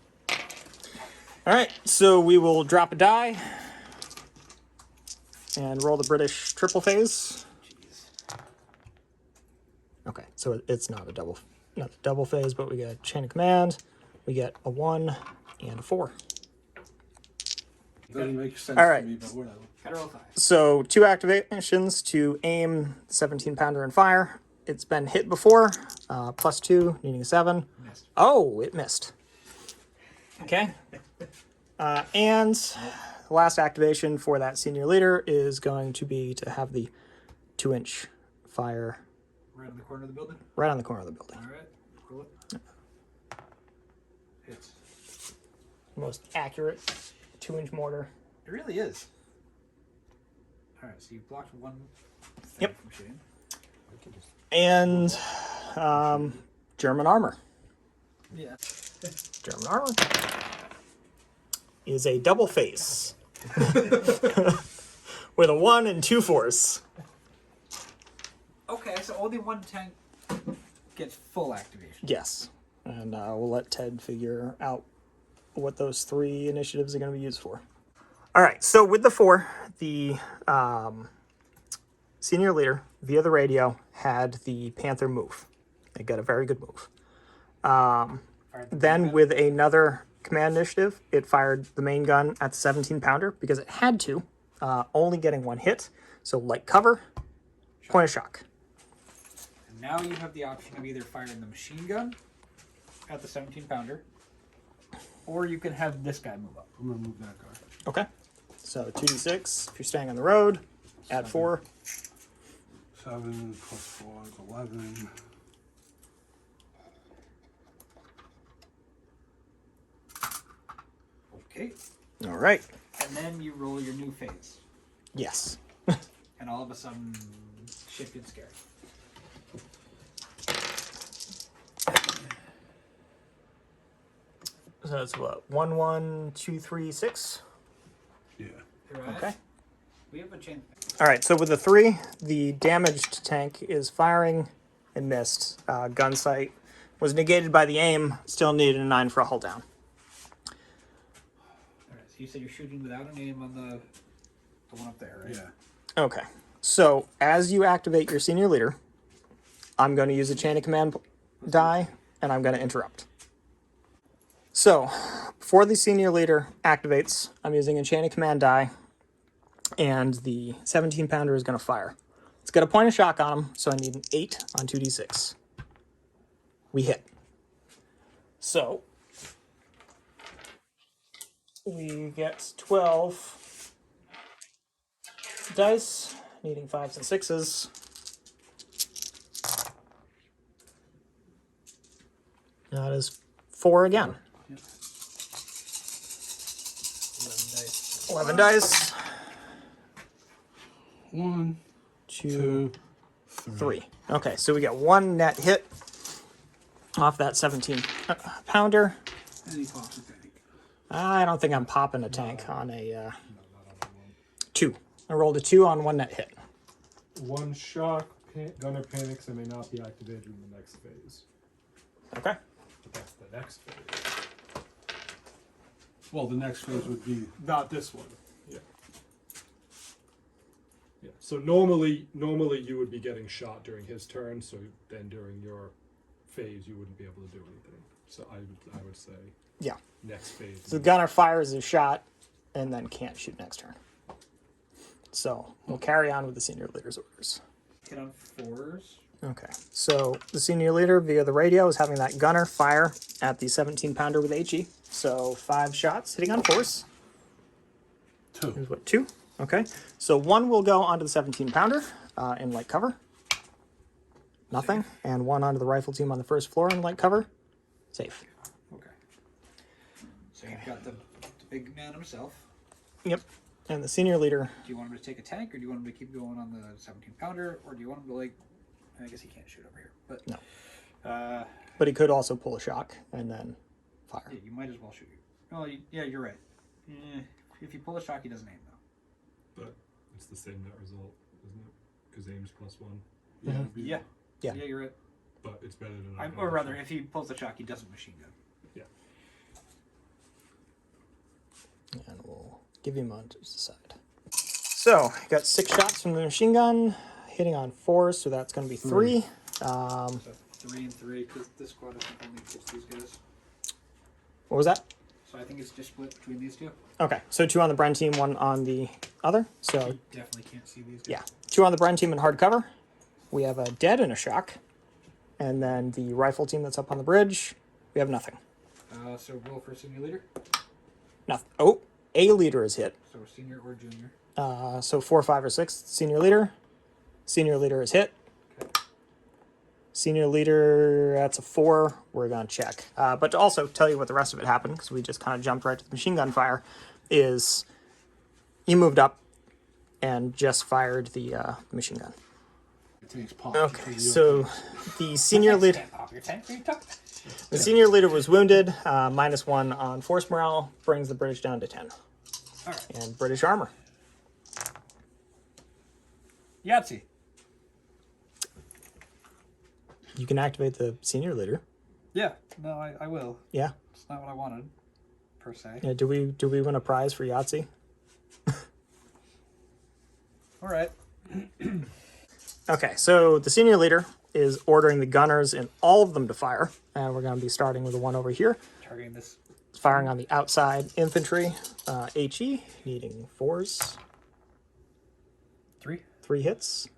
All right, so we will drop a die and roll the British triple phase. Jeez. Okay, so it's not a double phase, but we get a chain of command. We get a 1 and a 4. Doesn't make sense All right. to me, but whatever. Gotta roll 5. So 2 activations to aim the 17 pounder and fire. It's been hit before. +2, needing a 7. Missed. Oh, it missed. Okay. And the last activation for that senior leader is going to be to have the 2-inch fire Right in the corner of the building. right on the corner of the building. All right. Roll it. Hits. Most accurate 2-inch mortar. It really is. All right. So you blocked one thing Yep. from shooting. And German armor. Yeah. German armor is a double face with a 1 and 2 force. Okay. So only one tank gets full activation. Yes. And we'll let Ted figure out what those 3 initiatives are going to be used for. All right. So with the 4, the senior leader, via the radio, had the Panther move. They got a very good move. Then with another command initiative, it fired the main gun at the 17 pounder because it had to, only getting 1 hit. So light cover, point of shock. And now you have the option of either firing the machine gun at the 17 pounder, or you can have this guy move up. I'm gonna move that guy. Okay. So 2d6 if you're staying on the road, add 4. 7 plus 4 is 11. Okay. All right. And then you roll your new phase. Yes. And all of a sudden, shit gets scary. So that's what? 1, 1, 2, 3, 6? Yeah. Right? Okay. We have a chain. All right, so with the 3, the damaged tank is firing and missed. Gun sight was negated by the aim, still needed a 9 for a hull down. Alright, so you said you're shooting without an aim on the one up there, right? Yeah. Okay, so as you activate your senior leader, I'm going to use a chain of command die, and I'm going to interrupt. So, before the senior leader activates, I'm using a chain of command die, and the 17 pounder is going to fire. It's got a point of shock on him, so I need an 8 on 2d6. We hit. So, we get 12 dice, needing 5s and 6s. That is 4 again. 11 dice. 1, 2, 2, 3. Okay, so we got 1 net hit off that 17 pounder. And he pops a tank. I don't think I'm popping a tank on a 2. I rolled a 2 on 1 net hit. 1 shock, gunner panics and may not be activated in the next phase. Okay. But that's the next phase. Well, the next phase would be Not this one. Yeah. Yeah. So normally you would be getting shot during his turn. So then during your phase, you wouldn't be able to do anything. So I would say Yeah. next phase. So the gunner fires his shot and then can't shoot next turn. So we'll carry on with the senior leader's orders. Hit on 4s. Okay, so the senior leader via the radio is having that gunner fire at the 17 pounder with HE. So 5 shots hitting on 4s. 2. Here's what, 2? Okay, so 1 will go onto the 17 pounder in light cover. Nothing. And 1 onto the rifle team on the first floor in light cover. Safe. Okay. So you've got the big man himself. Yep. And the senior leader, Do you want him to take a tank, or do you want him to keep going on the 17 pounder, or do you want him to, like, I guess he can't shoot over here, but No. But he could also pull a shock and then fire. yeah, you might as well shoot you. Oh, yeah, you're right. If you pull a shock, he doesn't aim though. But it's the same net result, isn't it? Because aim's +1. Yeah. it'd be- Yeah. Yeah, you're right. but it's better than. Or rather, if he pulls the shock, he doesn't machine gun. Yeah. And we'll give you a moment to decide. So, got 6 shots from the machine gun, hitting on 4, so that's going to be 3. So 3 and 3, because this squad I think only gets these guys. What was that? So I think it's just split between these two. Okay, so 2 on the Bren team, 1 on the other. So, You definitely can't see these guys. yeah, 2 on the Bren team in hard cover. We have a dead and a shock. And then the rifle team that's up on the bridge, we have nothing. So roll for senior leader. Nothing. Oh, a leader is hit. So senior or junior. So 4, 5, or 6, senior leader. Senior leader is hit. Okay. Senior leader, that's a 4. We're going to check. But to also tell you what the rest of it happened, because we just kind of jumped right to the machine gun fire, is he moved up and just fired the machine gun. Okay, so the senior leader... Pop your tank, you talk. The senior leader was wounded, -1 on force morale, brings the British down to 10. All right. And British armor. Yahtzee. You can activate the senior leader. Yeah. No, I will. Yeah. It's not what I wanted, per se. Yeah. Do we win a prize for Yahtzee? All right. Okay, so the senior leader is ordering the gunners in all of them to fire, and we're going to be starting with the one over here, Targeting this. firing on the outside infantry. HE needing 4s, 3. 3 hits.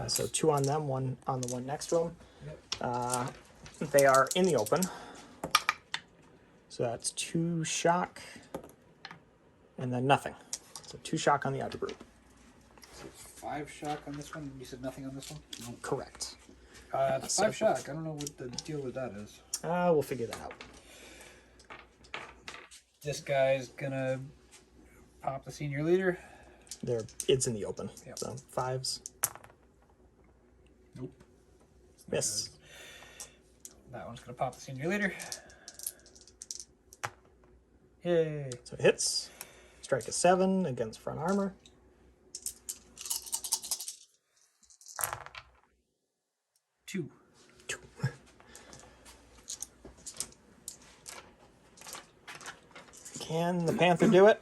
So 2 on them, 1 on the one next to them. Yep. They are in the open. So that's 2 shock, and then nothing. So 2 shock on the outer group. So it's 5 shock on this one. You said nothing on this one? Correct. It's 5 shock. I don't know what the deal with that is. We'll figure that out. This guy's gonna pop the senior leader. It's in the open. Yep. So 5s. Nope. Miss. That one's gonna pop the senior leader. Yay. So it hits. Strike a 7 against front armor. 2. 2. Can the Panther do it?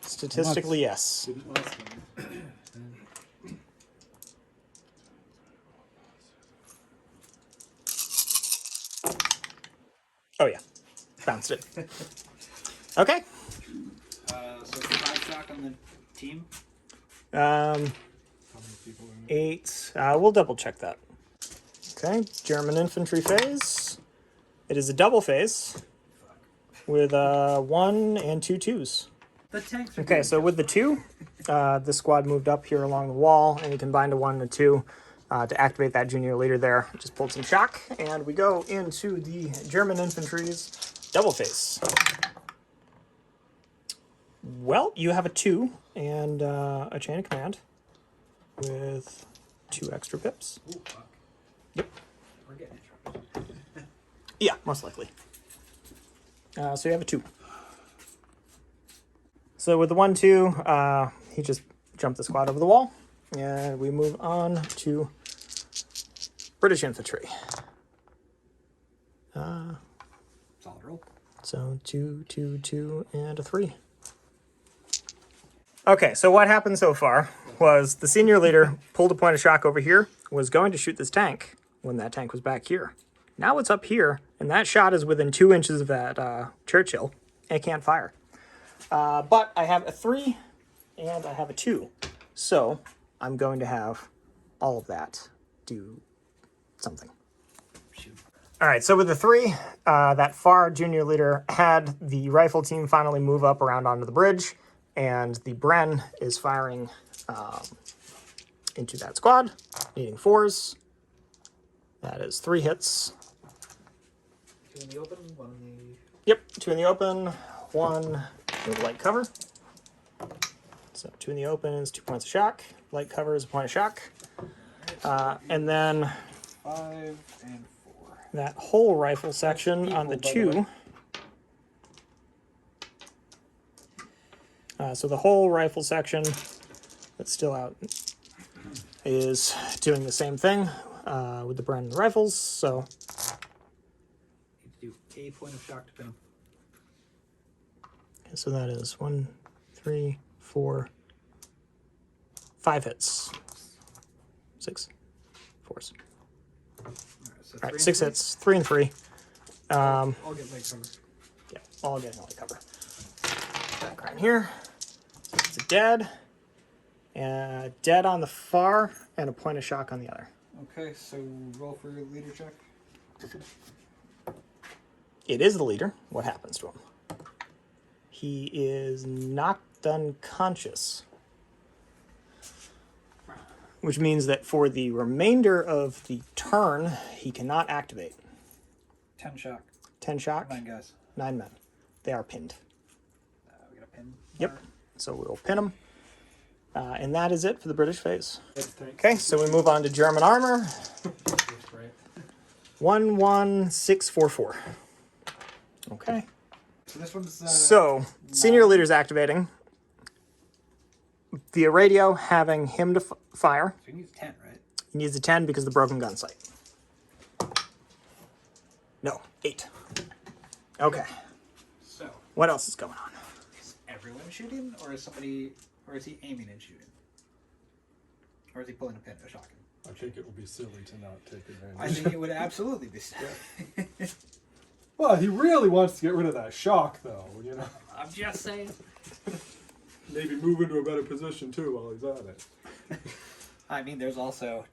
Statistically, yes. Didn't last time. Oh, yeah. Bounced it. Okay. So 5 shock on the team. How many people are in it? 8. We'll double check that. Okay. German infantry phase. It is a double phase with 1 and 2 2s. The tanks are Okay, so with the 2, the squad moved up here along the wall, and you can bind a 1 and a 2 to activate that junior leader there. Just pulled some shock, and we go into the German infantry's double phase. Well, you have a 2 and a chain of command with 2 extra pips. Ooh, fuck. Yep. We're getting in trouble. Yeah, most likely. So you have a 2. So with the 1-2, he just jumped the squad over the wall, and we move on to British infantry. Solid roll. So 2, 2, 2, and a 3. Okay, so what happened so far was the senior leader pulled a point of shock over here, was going to shoot this tank when that tank was back here. Now it's up here, and that shot is within 2 inches of that Churchill, and it can't fire. But I have a 3, and I have a 2. So I'm going to have all of that do something. Shoot. All right, so with the 3, that far junior leader had the rifle team finally move up around onto the bridge, and the Bren is firing into that squad, needing 4s. That is 3 hits. 2 in the open, 1 in the... Yep, 2 in the open, 1 with light cover. So 2 in the open is 2 points of shock. Light cover is a point of shock. And then 5 and 4. that whole rifle section on the 2. So the whole rifle section that's still out is doing the same thing. with the Bren rifles. So You do a point of shock to pin him. so that is 1, 3, 4, 5 hits. 6 fours. So All right, 3 and 6 3? hits, 3 and 3. I'll get leg cover. Yeah, all get only cover. Back right here. So it's a dead. Dead on the far, and a point of shock on the other. Okay, so roll for your leader check. It is the leader. What happens to him? He is knocked unconscious. Which means that for the remainder of the turn, he cannot activate. 10 shock. 10 shock, 9 guys. 9 men. They are pinned. We got a pin. Yep. So we'll pin them. And that is it for the British phase. That's tank. Okay, so we move on to German armor. That's great. 11644. Okay. So this one's. So, senior leader's activating. Via radio, having him to fire. So he needs 10, right? He needs a 10 because of the broken gun sight. No, 8. Okay. So, What else is going on? is everyone shooting, or is he aiming and shooting? Or is he pulling a pin or shocking? I think it would be silly to not take advantage. I think it would absolutely be. Well, he really wants to get rid of that shock, though. You know, I'm just saying. maybe move into a better position too while he's at it. I mean, there's also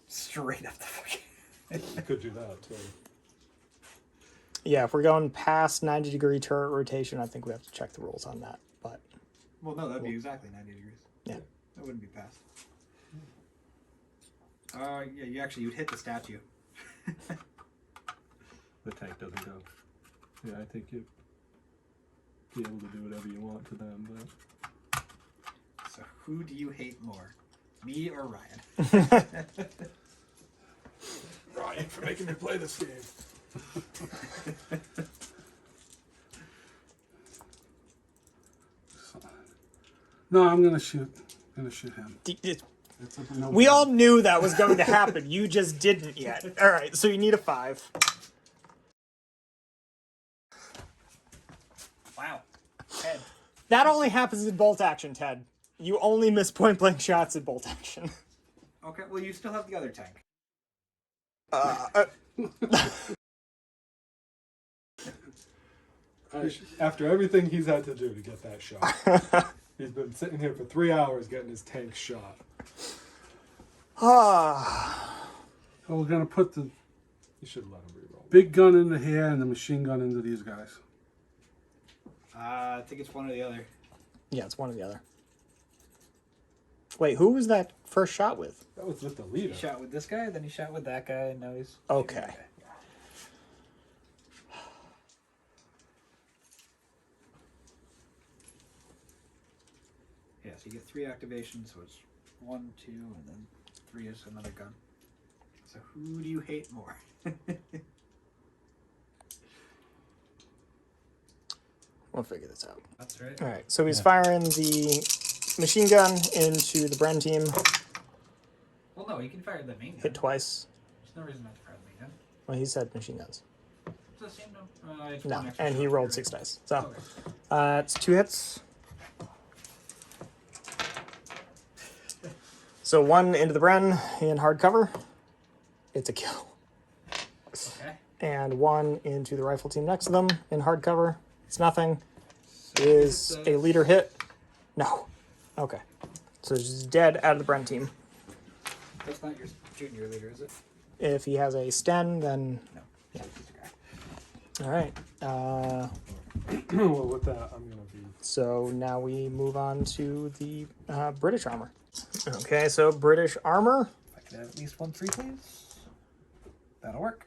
straight up the fucking. You could do that too. Yeah, if we're going past 90-degree turret rotation, I think we have to check the rules on that. But Well, no, that'd be exactly 90 degrees. yeah, That wouldn't be past. Yeah, you'd hit the statue. The tank doesn't go. Yeah, I think you'd be able to do whatever you want to them, but So who do you hate more? Me or Ryan? Ryan for making me play this game. No, I'm gonna shoot. Him. It's a no we all knew that was going to happen. You just didn't yet. All right, so you need a 5. Wow. Ted. That only happens in bolt action, Ted. You only miss point blank shots in bolt action. Okay, well, you still have the other tank. After everything he's had to do to get that shot, he's been sitting here for 3 hours getting his tank shot. So we're gonna put the You should let him reroll. big gun into here and the machine gun into these guys. I think it's one or the other. Yeah, it's one or the other. Wait, who was that first shot with? That was with the leader. He shot with this guy, then he shot with that guy, and now he's. Okay. shooting that guy. Yeah, so you get 3 activations, so it's 1, 2, and then 3 is another gun. So who do you hate more? We'll figure this out. That's right. All right, so he's firing the machine gun into the Bren team. Well, no, you can fire the main gun. Hit twice. There's no reason not to fire the main gun. Well, he said machine guns. It's the same number. It's No, one extra and he shot, rolled right? 6 dice. So Okay. it's 2 hits. So 1 into the Bren in hard cover. It's a kill. Okay. And 1 into the rifle team next to them in hard cover. It's nothing. So Is it's, a leader hit? No. Okay. So he's dead out of the Bren team. That's not your junior leader, is it? If he has a Sten, then No. Yeah. He's a guy. all right. Well, with that, I'm gonna be. So now we move on to the British armor. Okay, so British armor. If I could have at least 1 3, please. That'll work.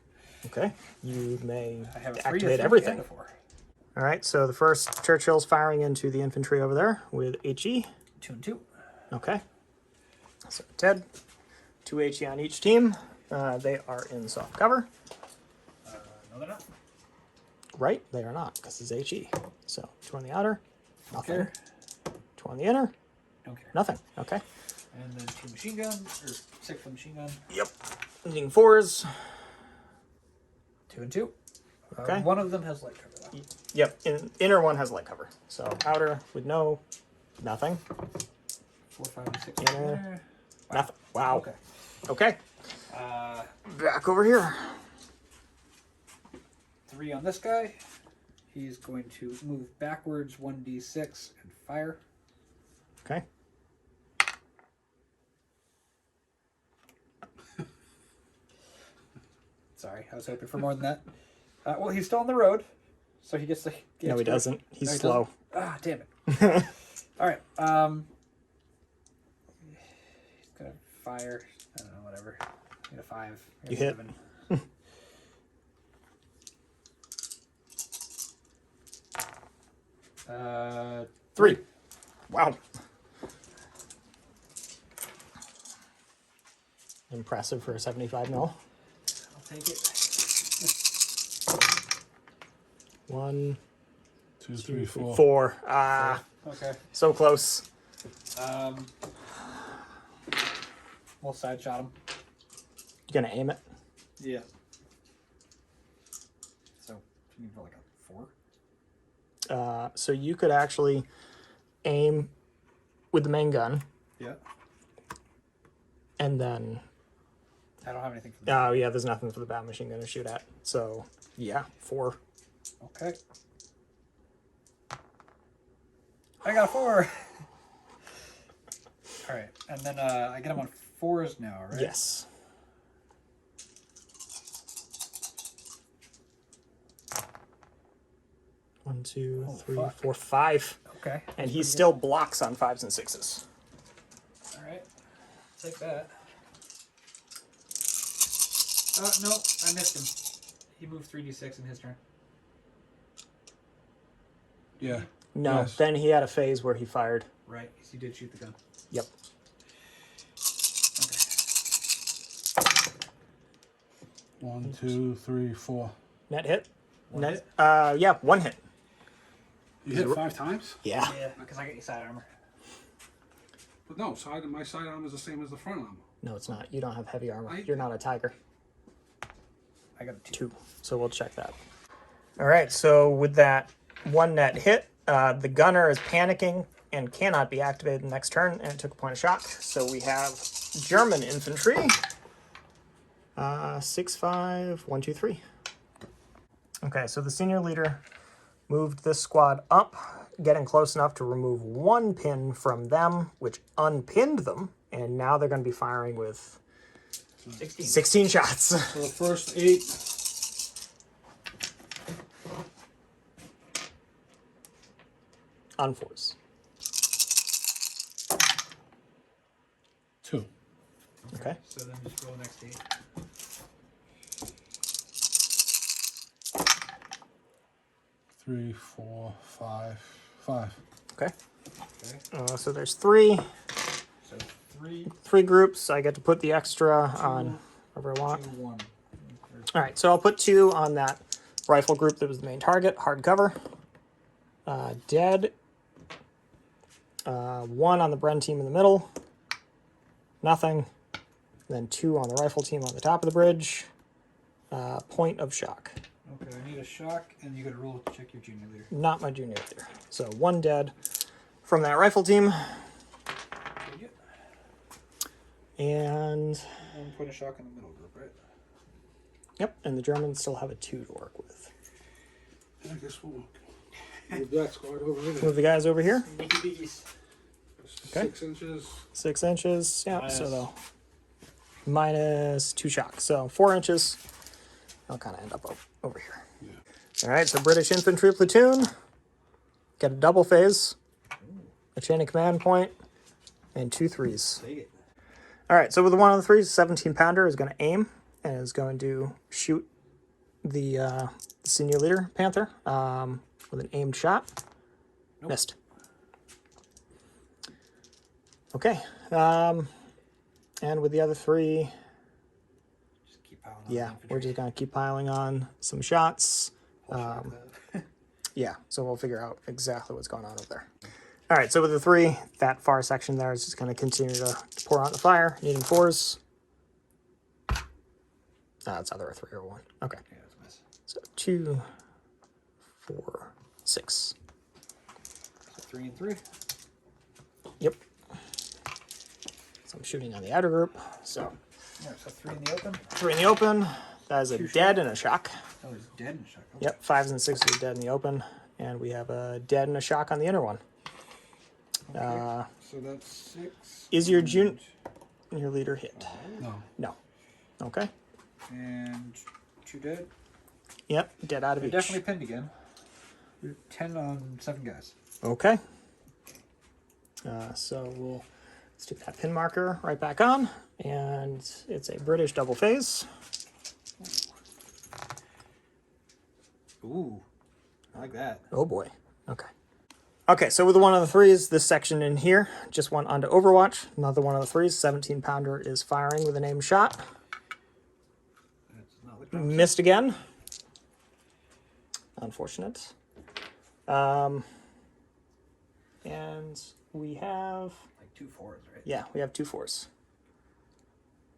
Okay, you may I have a 3, a activate 3, everything. and a 4. All right, so the first Churchill's firing into the infantry over there with HE. 2 and 2. Okay. So Ted, 2 HE on each team. They are in soft cover. No, they're not. Right, they are not because it's HE. So 2 on the outer. Don't Nothing. care. 2 on the inner. Don't care. Nothing. Okay. And then 2 machine gun, or 6 for machine gun. Yep. Needing 4s. 2 and 2. Okay. One of them has light cover though. Yep. Inner one has light cover. So outer with nothing. 4, 5, and 6. Inner. There. Nothing. Wow. Okay. Okay. Back over here. 3 on this guy. He's going to move backwards 1d6 and fire. Okay. Sorry, I was hoping for more than that. Well, he's still on the road, so he gets the. No, he doesn't. He's No, he slow. doesn't? Ah, damn it. All right. He's gonna fire. I don't know, whatever. Get a 5. You hit. 7. Uh, 3. Wow. Impressive for a 75 mil. I'll take it. 1, 2, 3, 4. 4. Ah, Okay. so close. We'll side shot him. You gonna aim it? Yeah. So, you need like a 4. So you could actually aim with the main gun, Yeah. and then I don't have anything for that. yeah, there's nothing for the bat machine gun to shoot at. So yeah, 4. Okay. I got a 4. All right, and then I get him on 4s now, right? Yes. One, two, Oh, 3, fuck. 4, 5. Okay. And he still blocks on 5s and 6s. All right. Take that. No, I missed him. He moved 3d6 in his turn. Yeah. No, Yes. then he had a phase where he fired. Right, because he did shoot the gun. Yep. Okay. 1, 2, 3, 4. Net hit? One Net, hit? yeah, 1 hit. You hit 5 times? Yeah. Yeah, because I get you side armor. But no, my side arm is the same as the front arm. No, it's not. You don't have heavy armor. I- You're not a tiger. I got a 2. 2. So we'll check that. All right, so with that 1 net hit, the gunner is panicking and cannot be activated the next turn, and it took a point of shock. So we have German infantry. 6, 5, 1, 2, 3. Okay, so the senior leader moved this squad up, getting close enough to remove 1 pin from them, which unpinned them, and now they're going to be firing with 16 shots. So the first 8. On 4s. 2. Okay. So then just roll next 8. Three, 4, 5, 5. Okay. Okay. So there's 3. So 3, 3 groups. I get to put the extra on wherever I want. 2, 1. All right, so I'll put 2 on that rifle group that was the main target. Hard cover. Dead. 1 on the Bren team in the middle. Nothing. Then 2 on the rifle team on the top of the bridge. Point of shock. Okay, I need a shock, and you got to roll to check your junior leader. Not my junior leader. So 1 dead from that rifle team. Okay, And 1 point of shock in the middle group, right? yep, and the Germans still have a 2 to work with. I guess we'll move that squad over there. Move the guys over here. Mickey biggies. Okay. 6 inches. 6 inches. Yeah, Minus. so they'll minus 2 shock. So 4 inches. I'll kind of end up over here. Yeah. All right, so British Infantry Platoon. Get a double phase, a chain of command point, and 2 3s. Take it. All right, so with the 1 on the 3s, 17 pounder is going to aim and is going to shoot the senior leader, Panther, with an aimed shot. Nope. Missed. Okay. And with the other 3, Just keep piling on yeah, infantry. we're just going to keep piling on some shots. Whole shock Yeah, so we'll figure out exactly what's going on over there. All right, so with the 3, that far section there is just going to continue to pour out the fire, needing 4s. That's either a 3 or 1. Okay. Yeah, that's a miss. So 2, 4, 6. So 3 and 3. Yep. So I'm shooting on the outer group. So Yeah, so 3 in the open. 3 in the open. That is a 2 dead and a shock. Oh, he's dead in shock. Okay. Yep, 5s and 6s are dead in the open. And we have a dead and a shock on the inner one. Okay. So that's 6. Is your your leader hit? No. No. Okay. And 2 dead. Yep, dead out of They're each. definitely pinned again. 10 on 7 guys. Okay. So we'll stick that pin marker right back on, and it's a British double phase. Ooh, I like that. Oh boy. Okay. Okay, so with one of the 3s, this section in here just went onto Overwatch. Another one of the 3s, 17 pounder, is firing with an aimed shot. That's not the promise. Missed again. Unfortunate. And we have, Like 2 4s, right? yeah, we have 2 4s.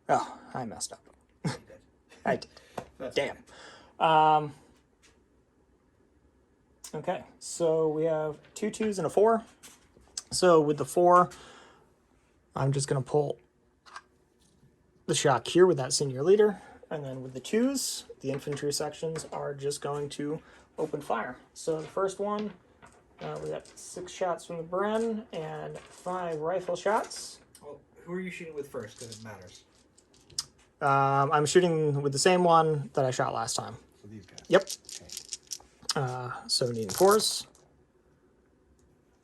Oh, I messed up. You did. I did. That's Damn. okay. Okay, so we have 2 2s and a 4. So with the 4, I'm just going to pull the shock here with that senior leader. And then with the 2s, the infantry sections are just going to open fire. So the first one, we got 6 shots from the Bren and 5 rifle shots. Well, who are you shooting with first? Because it matters. I'm shooting with the same one that I shot last time. So these guys. Yep. Okay. So needing 4s.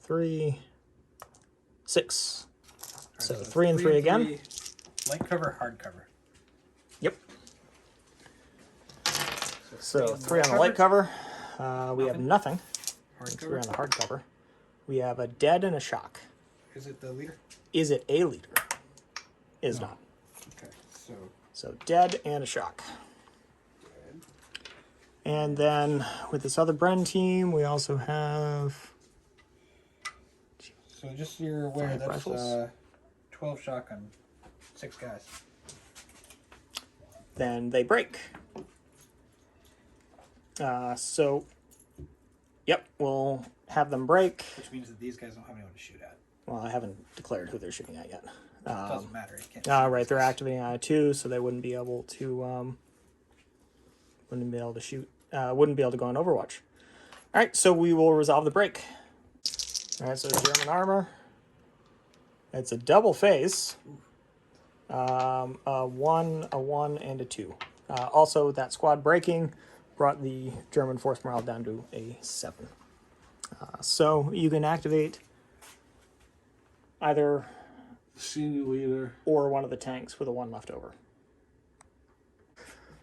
3, 6. Alright, So 3 and 3 again. 3. Light cover, hard cover. Yep. So So 3 on the light cover. We have nothing. Hard 3 cover. on the hard cover. We have a dead and a shock. Is it the leader? Is it a leader? Is not. Okay. So dead and a shock. And then with this other Bren team, we also have So just so you're aware, 5 that's rifles. 12 shotgun, 6 guys. then they break. So, yep, we'll have them break. Which means that these guys don't have anyone to shoot at. Well, I haven't declared who they're shooting at yet. It doesn't matter. You can't shoot Right, they're these guys. activating I2, so they wouldn't be able to shoot. Wouldn't be able to go on Overwatch. All right, so we will resolve the break. All right, so German armor. It's a double face. A 1, a 1, and a 2. Also, that squad breaking brought the German force morale down to a 7. So you can activate either Senior leader. or one of the tanks with a 1 left over.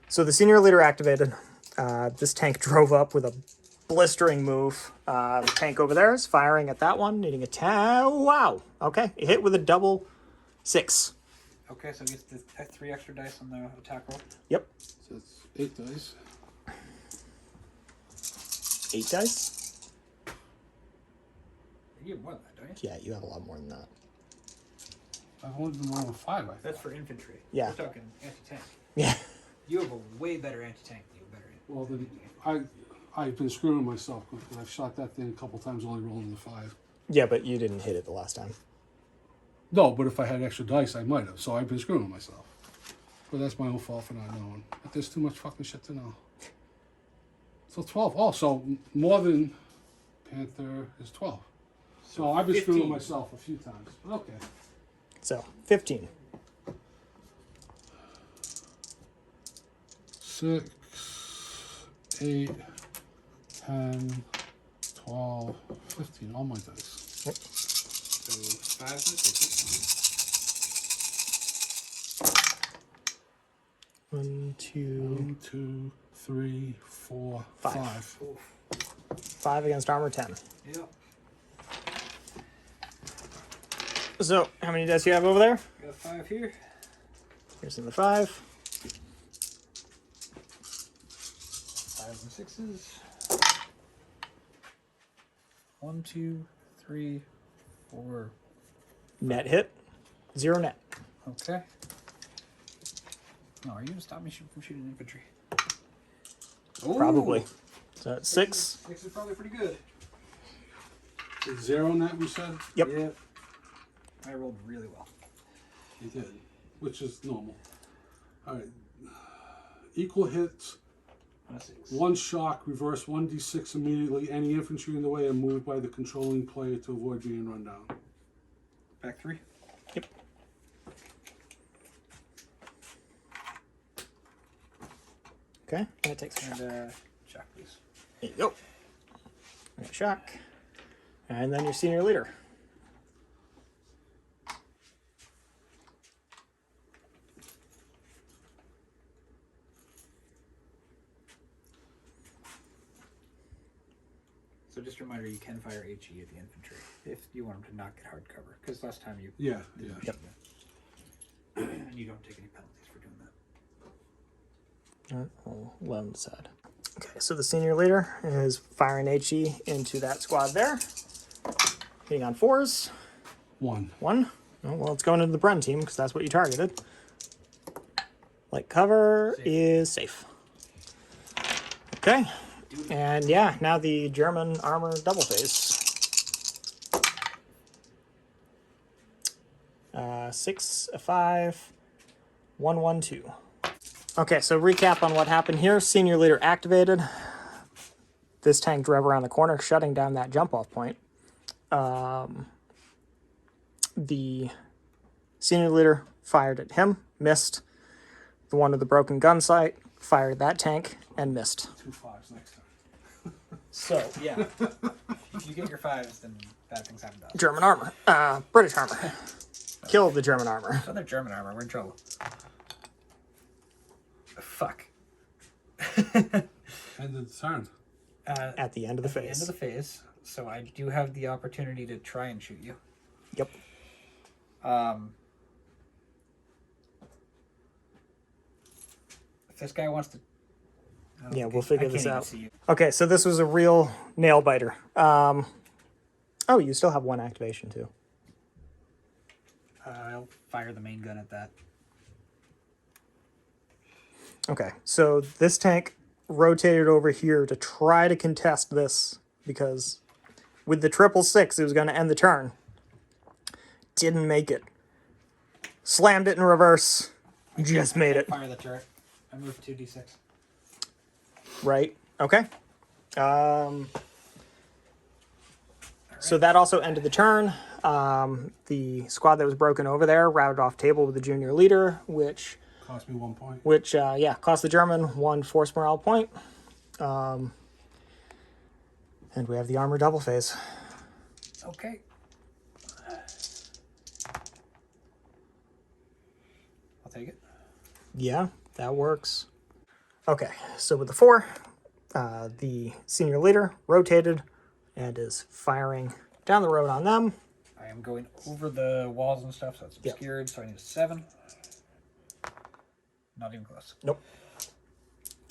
So the senior leader activated. This tank drove up with a blistering move. The tank over there is firing at that one, needing a 10. Wow. Okay, it hit with a double 6. Okay, so it gets the 3 extra dice on the attack roll. Yep. So it's 8 dice. 8 dice. You get more than that, don't you? Yeah, you have a lot more than that. I've only been rolling 5, I think. That's for infantry. Yeah. We're talking anti-tank. Yeah. You have a way better anti-tank than you have better. Well, then I've been screwing myself because I've shot that thing a couple times, only rolling the 5. Yeah, but you didn't hit it the last time. No, but if I had extra dice, I might have. So I've been screwing myself. But that's my own fault for not knowing. But there's too much fucking shit to know. So 12. Oh, so more than Panther is 12. So I've been 15. screwing myself a few times. Okay. So 15. 6, 8, 10, 12, 15. All my dice. So 5 and 6. 1, 2, 1, 2, 3, 4, 5. 5. 5 against armor 10. Yep. So how many dice do you have over there? Got 5 here. Here's another 5. 5s and 6s. 1, 2, 3, Or Net hit, 0 net. okay. No, are you gonna stop me from shooting infantry? Probably. Ooh, So that's 6. 6 is probably pretty good. It's 0 net, we said? Yep. Yeah. I rolled really well. You did, which is normal. All right. Equal hits, On a 6. 1 shock, reverse 1d6 immediately. Any infantry in the way are moved by the controlling player to avoid being run down. Back 3. Yep. Okay, and it takes a shock. And shock, please. There you go. And a shock. And then your senior leader. So just a reminder, you can fire HE at the infantry if you want them to not get hard cover. Because last time you Yeah, did yeah. machine gun. And you don't take any penalties for doing that. I'll let him decide. Okay, so the senior leader is firing HE into that squad there. Hitting on 4s. 1. 1. Oh, well, it's going into the Bren team because that's what you targeted. Light cover Safe. is safe. Okay. And yeah, now the German armor double phase. 6, a 5, 1, 1, 2. Okay, so recap on what happened here. Senior leader activated. This tank drove around the corner, shutting down that jump-off point. The senior leader fired at him, missed. The one with the broken gun sight fired at that tank and missed. 2 5s next time. So, Yeah. If you get your 5s, then bad things happen to us. German armor. British armor. Killed the German armor. Another German armor, we're in trouble. Fuck. End of the turn. At the end of the At the end phase. of the phase, so I do have the opportunity to try and shoot you. Yep. If this guy wants to... Oh, Yeah, okay, we'll figure I this can't even out. see you. Okay, so this was a real nail biter. Oh, you still have 1 activation too. I'll fire the main gun at that. Okay, so this tank rotated over here to try to contest this because with the 666 it was going to end the turn. Didn't make it. Slammed it in reverse. Just made it. Fire the turret. I moved 2d6. Right. Okay. So that also ended the turn. The squad that was broken over there routed off table with the junior leader, which Cost me 1 point. cost the German 1 force morale point. And we have the armor double phase. Okay. I'll take it. Yeah, that works. Okay, so with the 4, the senior leader rotated and is firing down the road on them. I am going over the walls and stuff, so it's Yep. obscured, so I need a 7. Not even close. Nope.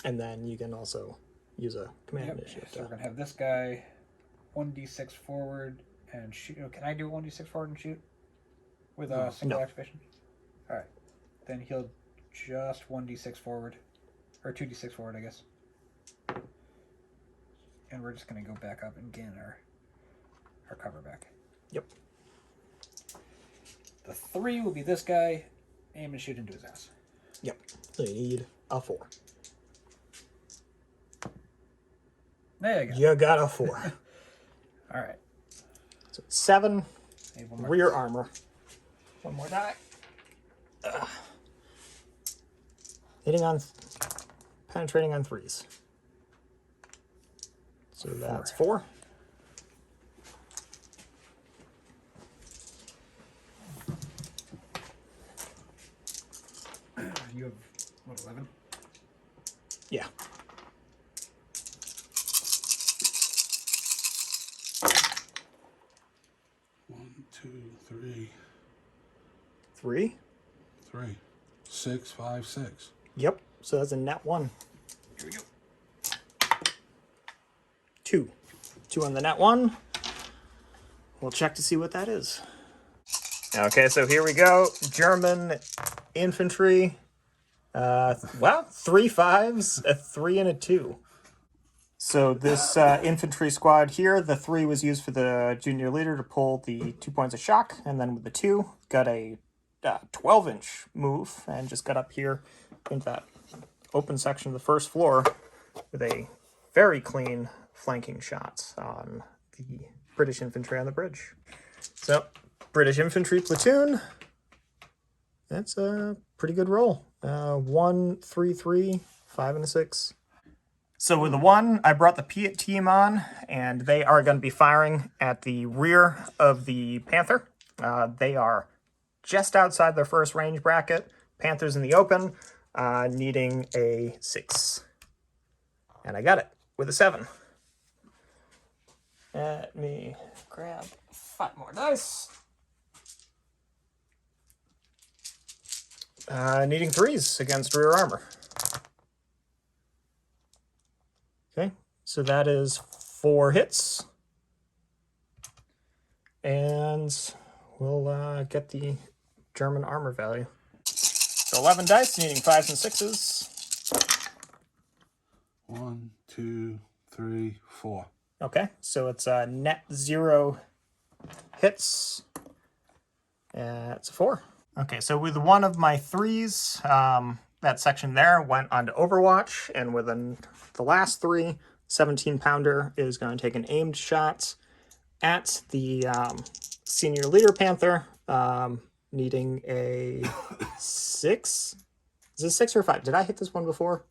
And then you can also use a command Yep. initiative. So we're going to have this guy 1d6 forward and shoot. Oh, can I do 1d6 forward and shoot? With a single No. activation? Alright. Then he'll just 1d6 forward. Or 2d6 forward, I guess. And we're just going to go back up and gain our cover back. Yep. The 3 will be this guy. Aim and shoot into his ass. Yep. So you need a 4. There you go. You got a 4. Alright. So 7 Need one more. rear armor. 1 more die. Hitting on, penetrating on 3s. So that's 4. You have, what, 11? Yeah. One, two, three, 3? 3, 6, 5, 6. Yep. So that's a net 1. Here we go. 2. 2 on the net 1. we'll check to see what that is. Okay, so here we go. German infantry. Wow, 3 5s, a 3 and a 2. So this infantry squad here, the 3 was used for the junior leader to pull the 2 points of shock, and then with the 2, got a 12-inch move, and just got up here into that open section of the first floor with a very clean flanking shot on the British infantry on the bridge. So, British Infantry Platoon, that's a pretty good roll. 1, 3, 3, 5, and a 6. So with the 1, I brought the Piat team on, and they are going to be firing at the rear of the Panther. They are just outside their first range bracket. Panther's in the open, needing a 6. And I got it with a 7. Let me grab 5 more dice. Needing 3s against rear armor. Okay, so that is 4 hits. And we'll get the German armor value. So 11 dice, needing 5s and 6s. 1, 2, 3, 4. Okay, so it's net 0 hits. It's a 4. Okay, so with one of my 3s, that section there went on to Overwatch, and with the last 3, 17-pounder is going to take an aimed shot at the senior leader Panther, needing a 6. Is it 6 or 5? Did I hit this one before?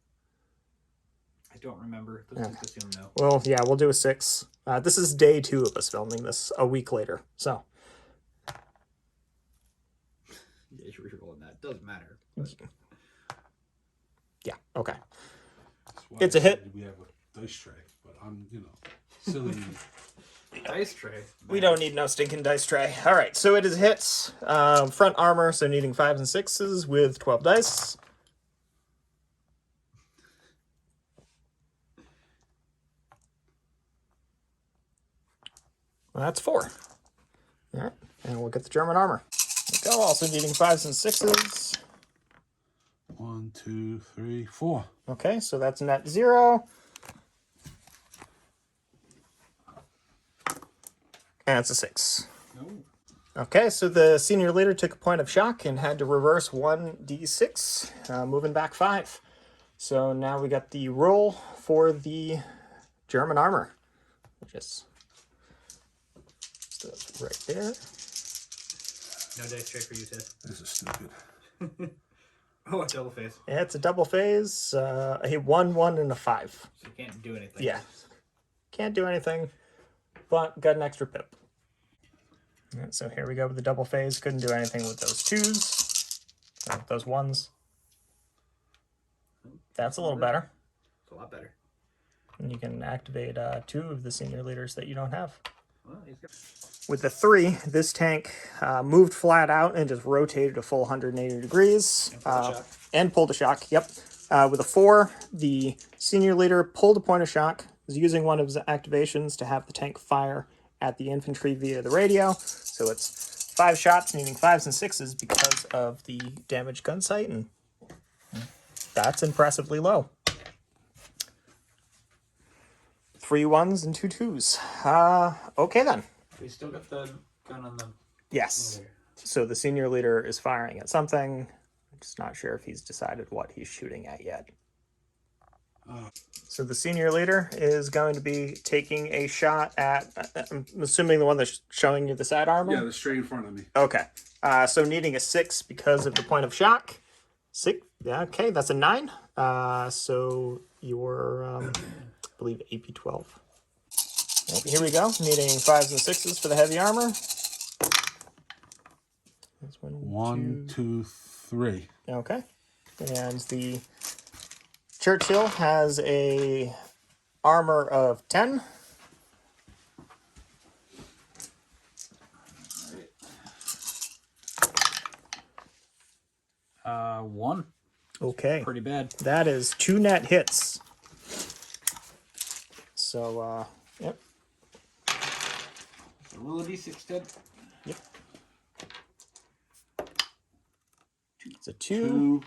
I don't remember. Let's assume no. Well, yeah, we'll do a 6. This is day 2 of us filming this, a week later, so. Yeah, you're rerolling that. Doesn't matter. Yeah, okay. That's why It's a hit. we have a dice tray, but I'm, silly. Dice tray. We don't need no stinking dice tray. All right, so it is hits. Front armor, so needing 5s and 6s with 12 dice. Well, that's 4. All right, and we'll get the German armor. There we go, also needing 5s and 6s. 1, 2, 3, 4. Okay, so that's net 0. And it's a 6. No. Okay, so the senior leader took a point of shock and had to reverse 1d6, moving back 5. So now we got the roll for the German armor, which is right there. No dice tray for you, Ted. This is stupid. Oh, a double face. Yeah, it's a double phase. A 1, 1, and a 5. So you can't do anything. Yeah. Can't do anything, but got an extra pip. All right, so here we go with the double phase. Couldn't do anything with those 2s. Or with those 1s. That's a little better. It's a lot better. And you can activate 2 of the senior leaders that you don't have. Well, he's got... With the 3, this tank moved flat out and just rotated a full 180 degrees. And pulled a shock, yep. With a 4, the senior leader pulled a point of shock, was using one of his activations to have the tank fire at the infantry via the radio. So it's 5 shots, needing 5s and 6s because of the damaged gun sight, and that's impressively low. 3 1s and 2 2s. Okay then. We still got the gun on the... Yes. So the senior leader is firing at something. I'm just not sure if he's decided what he's shooting at yet. So the senior leader is going to be taking a shot at, I'm assuming the one that's showing you the side armor? Yeah, they're straight in front of me. Okay. So needing a 6 because of the point of shock. 6. Yeah, okay, that's a 9. So you're, I believe, AP 12. Here we go. Needing 5s and 6s for the heavy armor. That's 1, 2, 3. Okay. And the Churchill has a armor of 10. One. Okay. Pretty bad. That is 2 net hits. So, yep. roll a d6, Ted. Yep. It's a 2.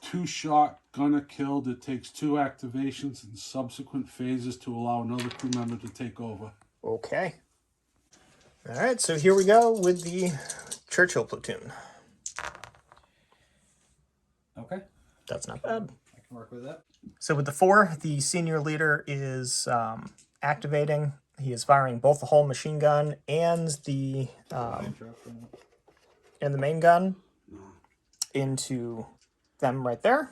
Two shot, gunner killed. It takes 2 activations and subsequent phases to allow another crew member to take over. Okay. All right, so here we go with the Churchill Platoon. Okay. That's not bad. I can work with that. So with the 4, the senior leader is activating. He is firing both the whole machine gun and the main gun into them right there.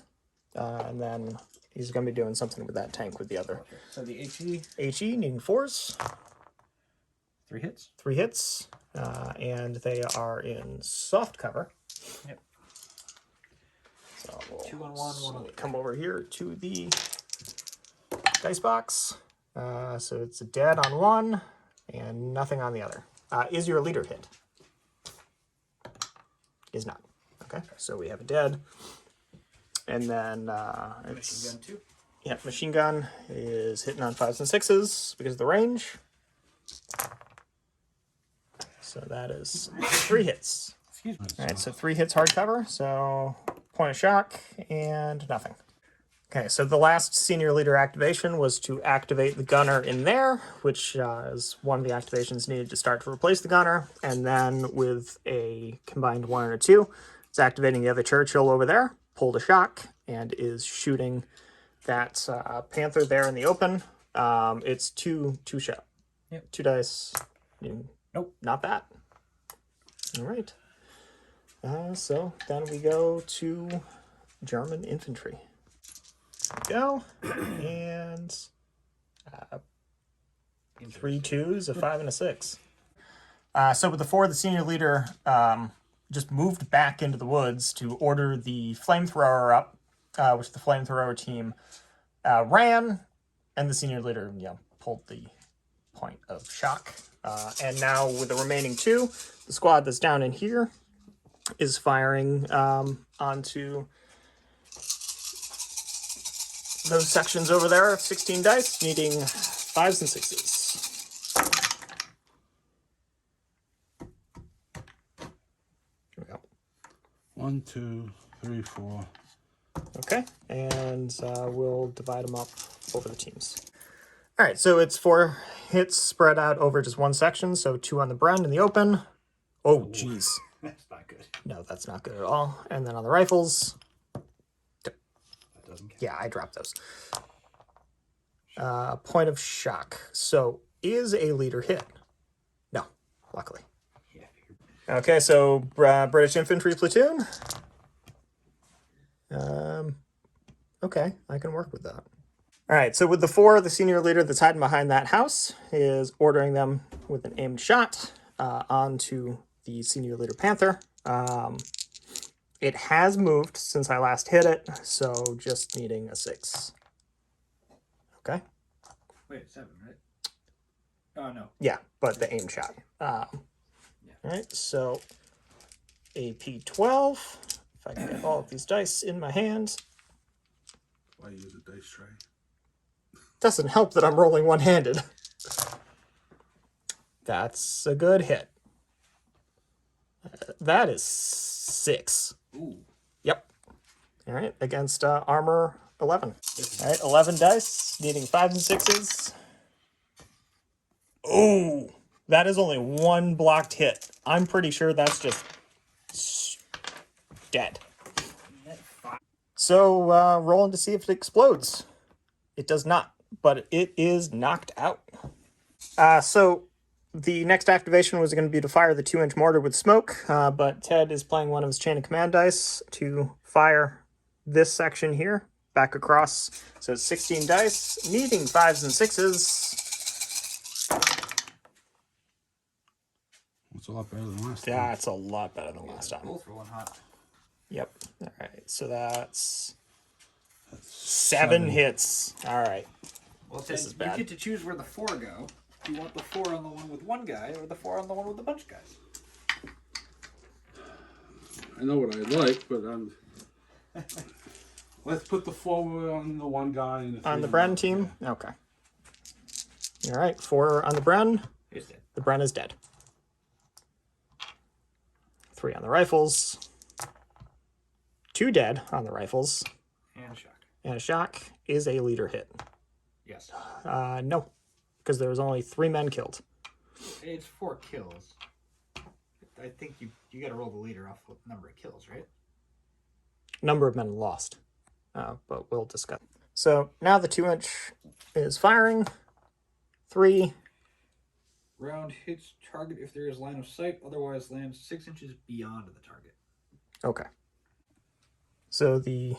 And then he's going to be doing something with that tank with the other. Okay. So the HE. HE needing 4s. 3 hits. 3 hits. And they are in soft cover. Yep. So we'll 2 on 1, 1 on come over here to the dice box. So it's a dead on 1 and nothing on the other. Is your leader hit? Is not. Okay, so we have a dead. And then it's... Machine gun 2. Yeah, machine gun is hitting on 5s and 6s because of the range. So that is 3 hits. Excuse me. All right, so 3 hits hard cover, so point of shock and nothing. Okay, so the last senior leader activation was to activate the gunner in there, which is one of the activations needed to start to replace the gunner. And then with a combined 1 and a 2, it's activating the other Churchill over there, pulled a shock, and is shooting that Panther there in the open. It's 2 shot. Yep. 2 dice. Nope. Not that. All right. So then we go to German infantry. Go. And 3 2s, a 5 and a 6. So with the 4, the senior leader just moved back into the woods to order the flamethrower up, which the flamethrower team ran, and the senior leader pulled the point of shock. And now with the remaining 2, the squad that's down in here is firing onto those sections over there of 16 dice, needing 5s and 6s. Here we go. 1, 2, 3, 4. Okay, and we'll divide them up over the teams. All right, so it's 4 hits spread out over just 1 section, so 2 on the Bren in the open. Oh, jeez. That's not good. No, that's not good at all. And then on the rifles, That doesn't count. yeah, I dropped those. Point of shock. So is a leader hit? No, luckily. Yeah. Okay, so British Infantry Platoon. Okay, I can work with that. All right, so with the 4, the senior leader that's hiding behind that house is ordering them with an aimed shot onto the senior leader Panther. It has moved since I last hit it, so just needing a 6. Okay. Wait, 7, right? Oh, no. Yeah, but the aim shot. All right, so AP 12. If I can get all of these dice in my hand. Why use a dice tray? Doesn't help that I'm rolling one-handed. That's a good hit. That is 6. Ooh. Yep. All right, against armor 11. All right, 11 dice, needing 5s and 6s. Oh, that is only 1 blocked hit. I'm pretty sure that's just dead. So, rolling to see if it explodes. It does not, but it is knocked out. So, the next activation was going to be to fire the 2-inch mortar with smoke, but Ted is playing one of his chain of command dice to fire this section here, back across. So it's 16 dice, needing 5s and 6s. It's a lot better than last time. That's a lot better than last time. Both rolling hot. Yep. All right, so that's 7 hits. All right. Well, This Ted, is bad. you get to choose where the 4 go. Do you want the 4 on the one with 1 guy or the 4 on the one with a bunch of guys? I know what I like, but let's put the 4 on the 1 guy and the 3 On the on Bren team? Okay. All right, 4 on the Bren. He's dead. The Bren is dead. 3 on the rifles. 2 dead on the rifles. And a shock. And a shock is a leader hit. Yes. No, because there was only 3 men killed. It's 4 kills. I think you got to roll the leader off with number of kills, right? Number of men lost, but we'll discuss. So now the 2-inch is firing. 3. Round hits target if there is line of sight, otherwise lands 6 inches beyond the target. Okay. So the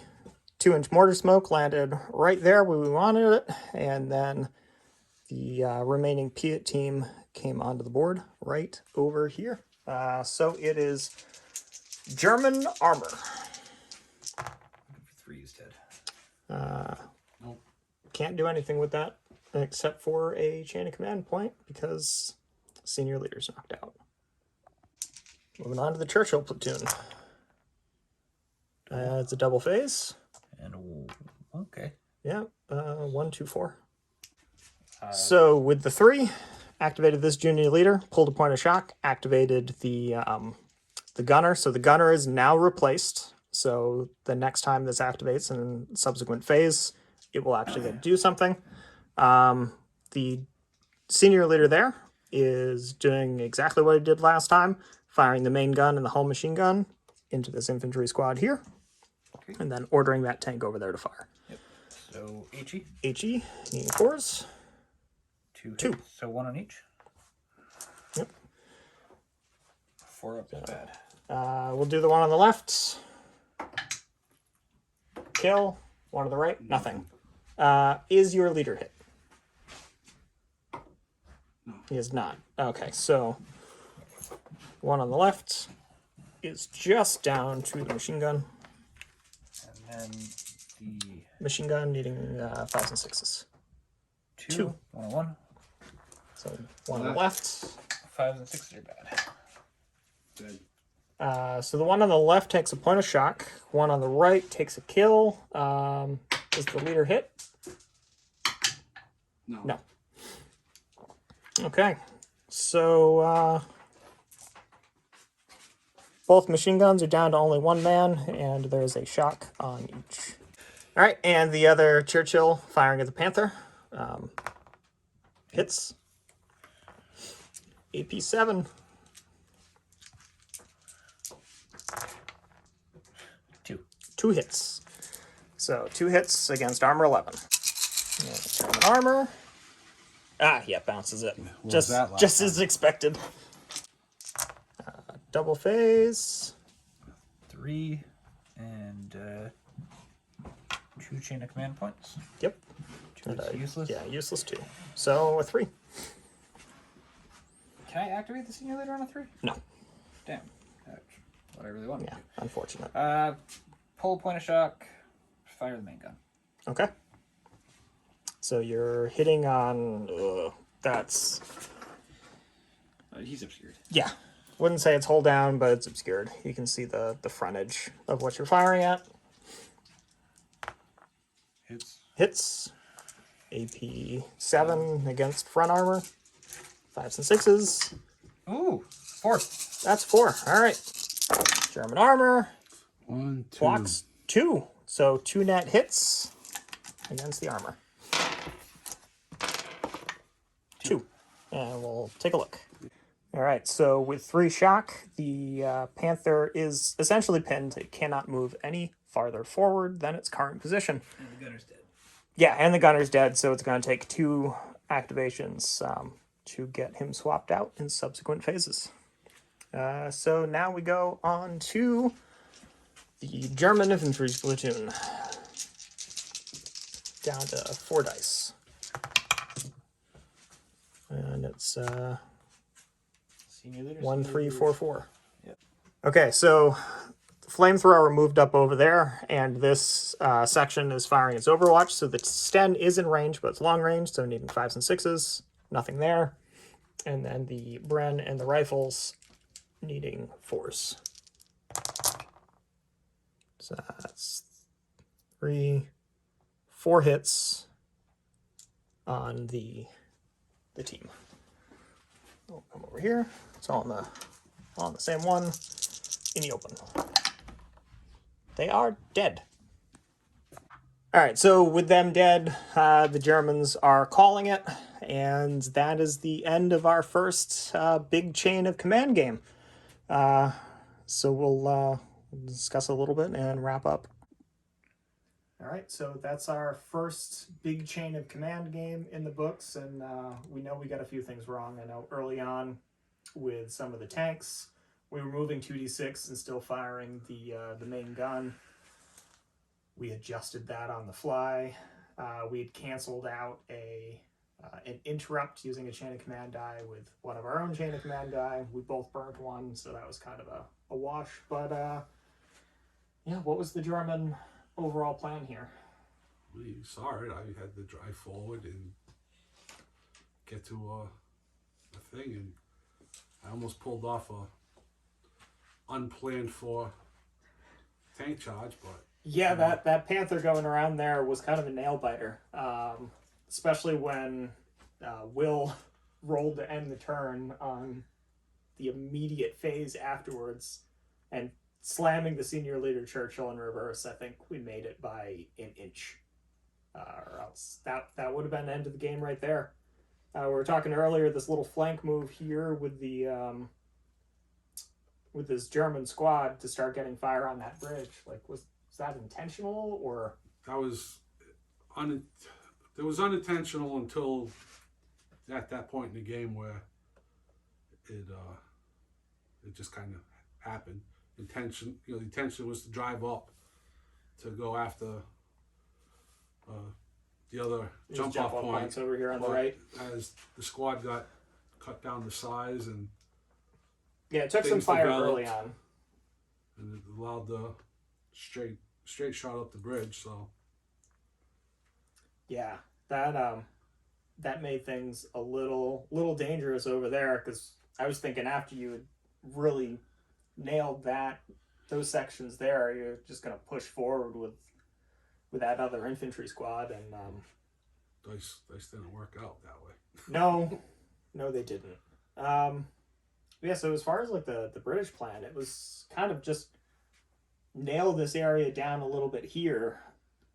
2-inch mortar smoke landed right there where we wanted it, and then the remaining Piat team came onto the board right over here. So it is German armor. Looking for 3 is dead. Nope. Can't do anything with that except for a chain of command point because senior leader's knocked out. Moving on to the Churchill Platoon. It's a double phase. And okay. Yeah, 1, 2, 4. So with the 3, activated this junior leader, pulled a point of shock, activated the gunner. So the gunner is now replaced. So the next time this activates in a subsequent phase, it will actually do something. The senior leader there is doing exactly what he did last time, firing the main gun and the hull machine gun into this infantry squad here, and then ordering that tank over there to fire. Yep. So HE. HE, needing 4s. 2 2. hits, so 1 on each. Yep. 4 up is bad. We'll do the one on the left. Kill. One on the right. Nothing. Is your leader hit? No. He is not. Okay, so one on the left is just down to the machine gun. And then the Machine gun needing 5s and 6s. 2. 1 on 1. So one on the left. 5s and 6s are bad. Dead. So the one on the left takes a point of shock. One on the right takes a kill. Is the leader hit? No. No. Okay. So both machine guns are down to only 1 man, and there's a shock on each. All right, and the other Churchill firing at the Panther. Hits. AP7. 2. 2 hits. So 2 hits against armor 11. And German armor. Yeah, bounces it. What was that last Just time? as expected. Double phase. 3 and 2 chain of command points. Yep. 2 is useless. Yeah, useless 2. So a 3. Can I activate the senior leader on a 3? No. Damn. That's what I really wanted Yeah, unfortunate. to. Pull point of shock. Fire the main gun. Okay. So you're hitting on. That's. He's obscured. Yeah. Wouldn't say it's hold down, but it's obscured. You can see the frontage of what you're firing at. Hits. Hits. AP7 against front armor. 5s and 6s. Ooh, 4. That's 4. All right. German armor. 1, 2. Blocks 2. So 2 net hits against the armor. 2. And we'll take a look. All right, so with 3 shock, the Panther is essentially pinned. It cannot move any farther forward than its current position. And the gunner's dead. Yeah, and the gunner's dead, so it's going to take 2 activations to get him swapped out in subsequent phases. So now we go on to the German Infantry Platoon. Down to 4 dice. And it's Senior leader. 1, 3, 4, 4. Yep. Okay, so the flamethrower moved up over there, and this section is firing its Overwatch. So the Sten is in range, but it's long range, so needing 5s and 6s. Nothing there. And then the Bren and the rifles needing 4s. So that's 3, 4 hits on the team. We'll come over here. It's on the same one. In the open. They are dead. All right, so with them dead, the Germans are calling it, and that is the end of our first big chain of command game. So we'll discuss a little bit and wrap up. All right, so that's our first big chain of command game in the books, and we know we got a few things wrong. I know early on with some of the tanks, we were moving 2d6 and still firing the main gun. We adjusted that on the fly. We had canceled out an interrupt using a chain of command die with one of our own chain of command die. We both burnt one, so that was kind of a wash. But yeah, what was the German overall plan here? Well, you saw it. I had to drive forward and get to a thing, and I almost pulled off a unplanned for tank charge, but yeah, that Panther going around there was kind of a nail biter, especially when Will rolled to end the turn on the immediate phase afterwards and slamming the senior leader Churchill in reverse. I think we made it by an inch, or else that would have been the end of the game right there. We were talking earlier, this little flank move here with the with this German squad to start getting fire on that bridge. Like, was that intentional, or? that was it was unintentional until at that point in the game where it just kind of happened. The intention was to drive up to go after the other jump off point over here on the right. As the squad got cut down to size, and yeah, it took some fire early on, and it allowed the straight shot up the bridge. So yeah, that made things a little dangerous over there, because I was thinking after you had really nailed those sections there, you're just gonna push forward with that other infantry squad, and dice didn't work out that way. no, they didn't. Yeah, so as far as like the British plan, it was kind of just nail this area down a little bit here.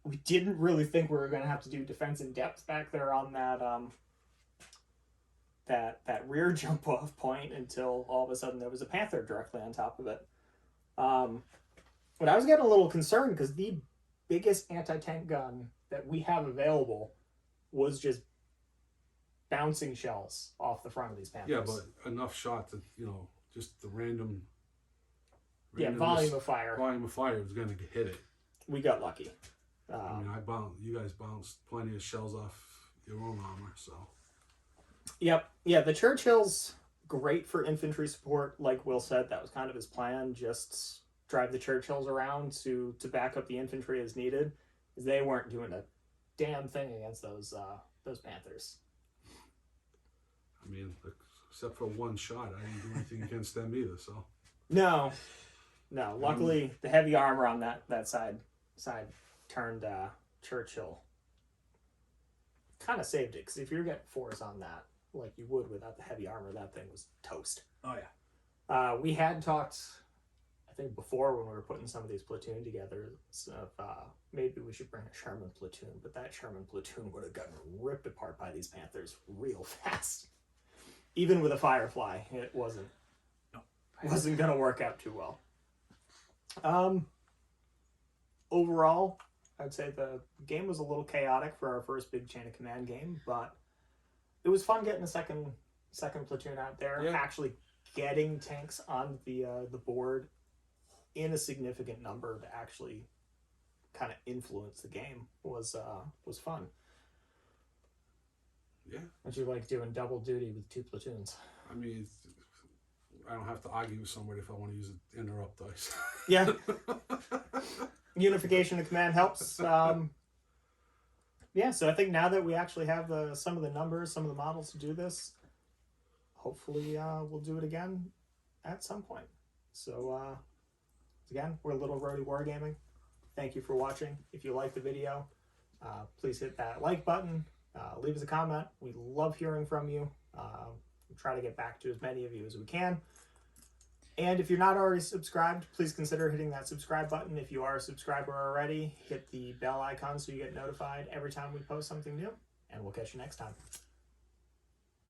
We didn't really think we were going to have to do defense in depth back there on that rear jump off point until all of a sudden there was a Panther directly on top of it. But I was getting a little concerned because the biggest anti-tank gun that we have available was just bouncing shells off the front of these Panthers. Yeah, but enough shot that, just the random volume of fire. Volume of fire was going to hit it. We got lucky. You guys bounced plenty of shells off your own armor, so. Yep. Yeah, the Churchill's great for infantry support. Like Will said, that was kind of his plan. Just drive the Churchills around to back up the infantry as needed. They weren't doing a damn thing against those Panthers. I mean, except for one shot, I didn't do anything against them either, so. No. Luckily, the heavy armor on that side turned Churchill. Kind of saved it, because if you're getting fours on that, like you would without the heavy armor, that thing was toast. Oh, yeah. We had talked, I think, before when we were putting some of these platoon together, maybe we should bring a Sherman platoon, but that Sherman platoon would have gotten ripped apart by these Panthers real fast. Even with a Firefly, it wasn't going to work out too well. Overall, I'd say the game was a little chaotic for our first big chain of command game, but it was fun getting a second platoon out there, actually getting tanks on the board in a significant number to actually kind of influence the game was fun. Yeah. Would you like doing double duty with two platoons? I mean, I don't have to argue with somebody if I want to use an interrupt dice. Yeah. Unification of command helps. Yeah, so I think now that we actually have some of the numbers, some of the models to do this, hopefully we'll do it again at some point. So again, we're Little Rhody Wargaming. Thank you for watching. If you like the video, please hit that like button. Leave us a comment. We love hearing from you. We'll try to get back to as many of you as we can. And if you're not already subscribed, please consider hitting that subscribe button. If you are a subscriber already, hit the bell icon so you get notified every time we post something new. And we'll catch you next time.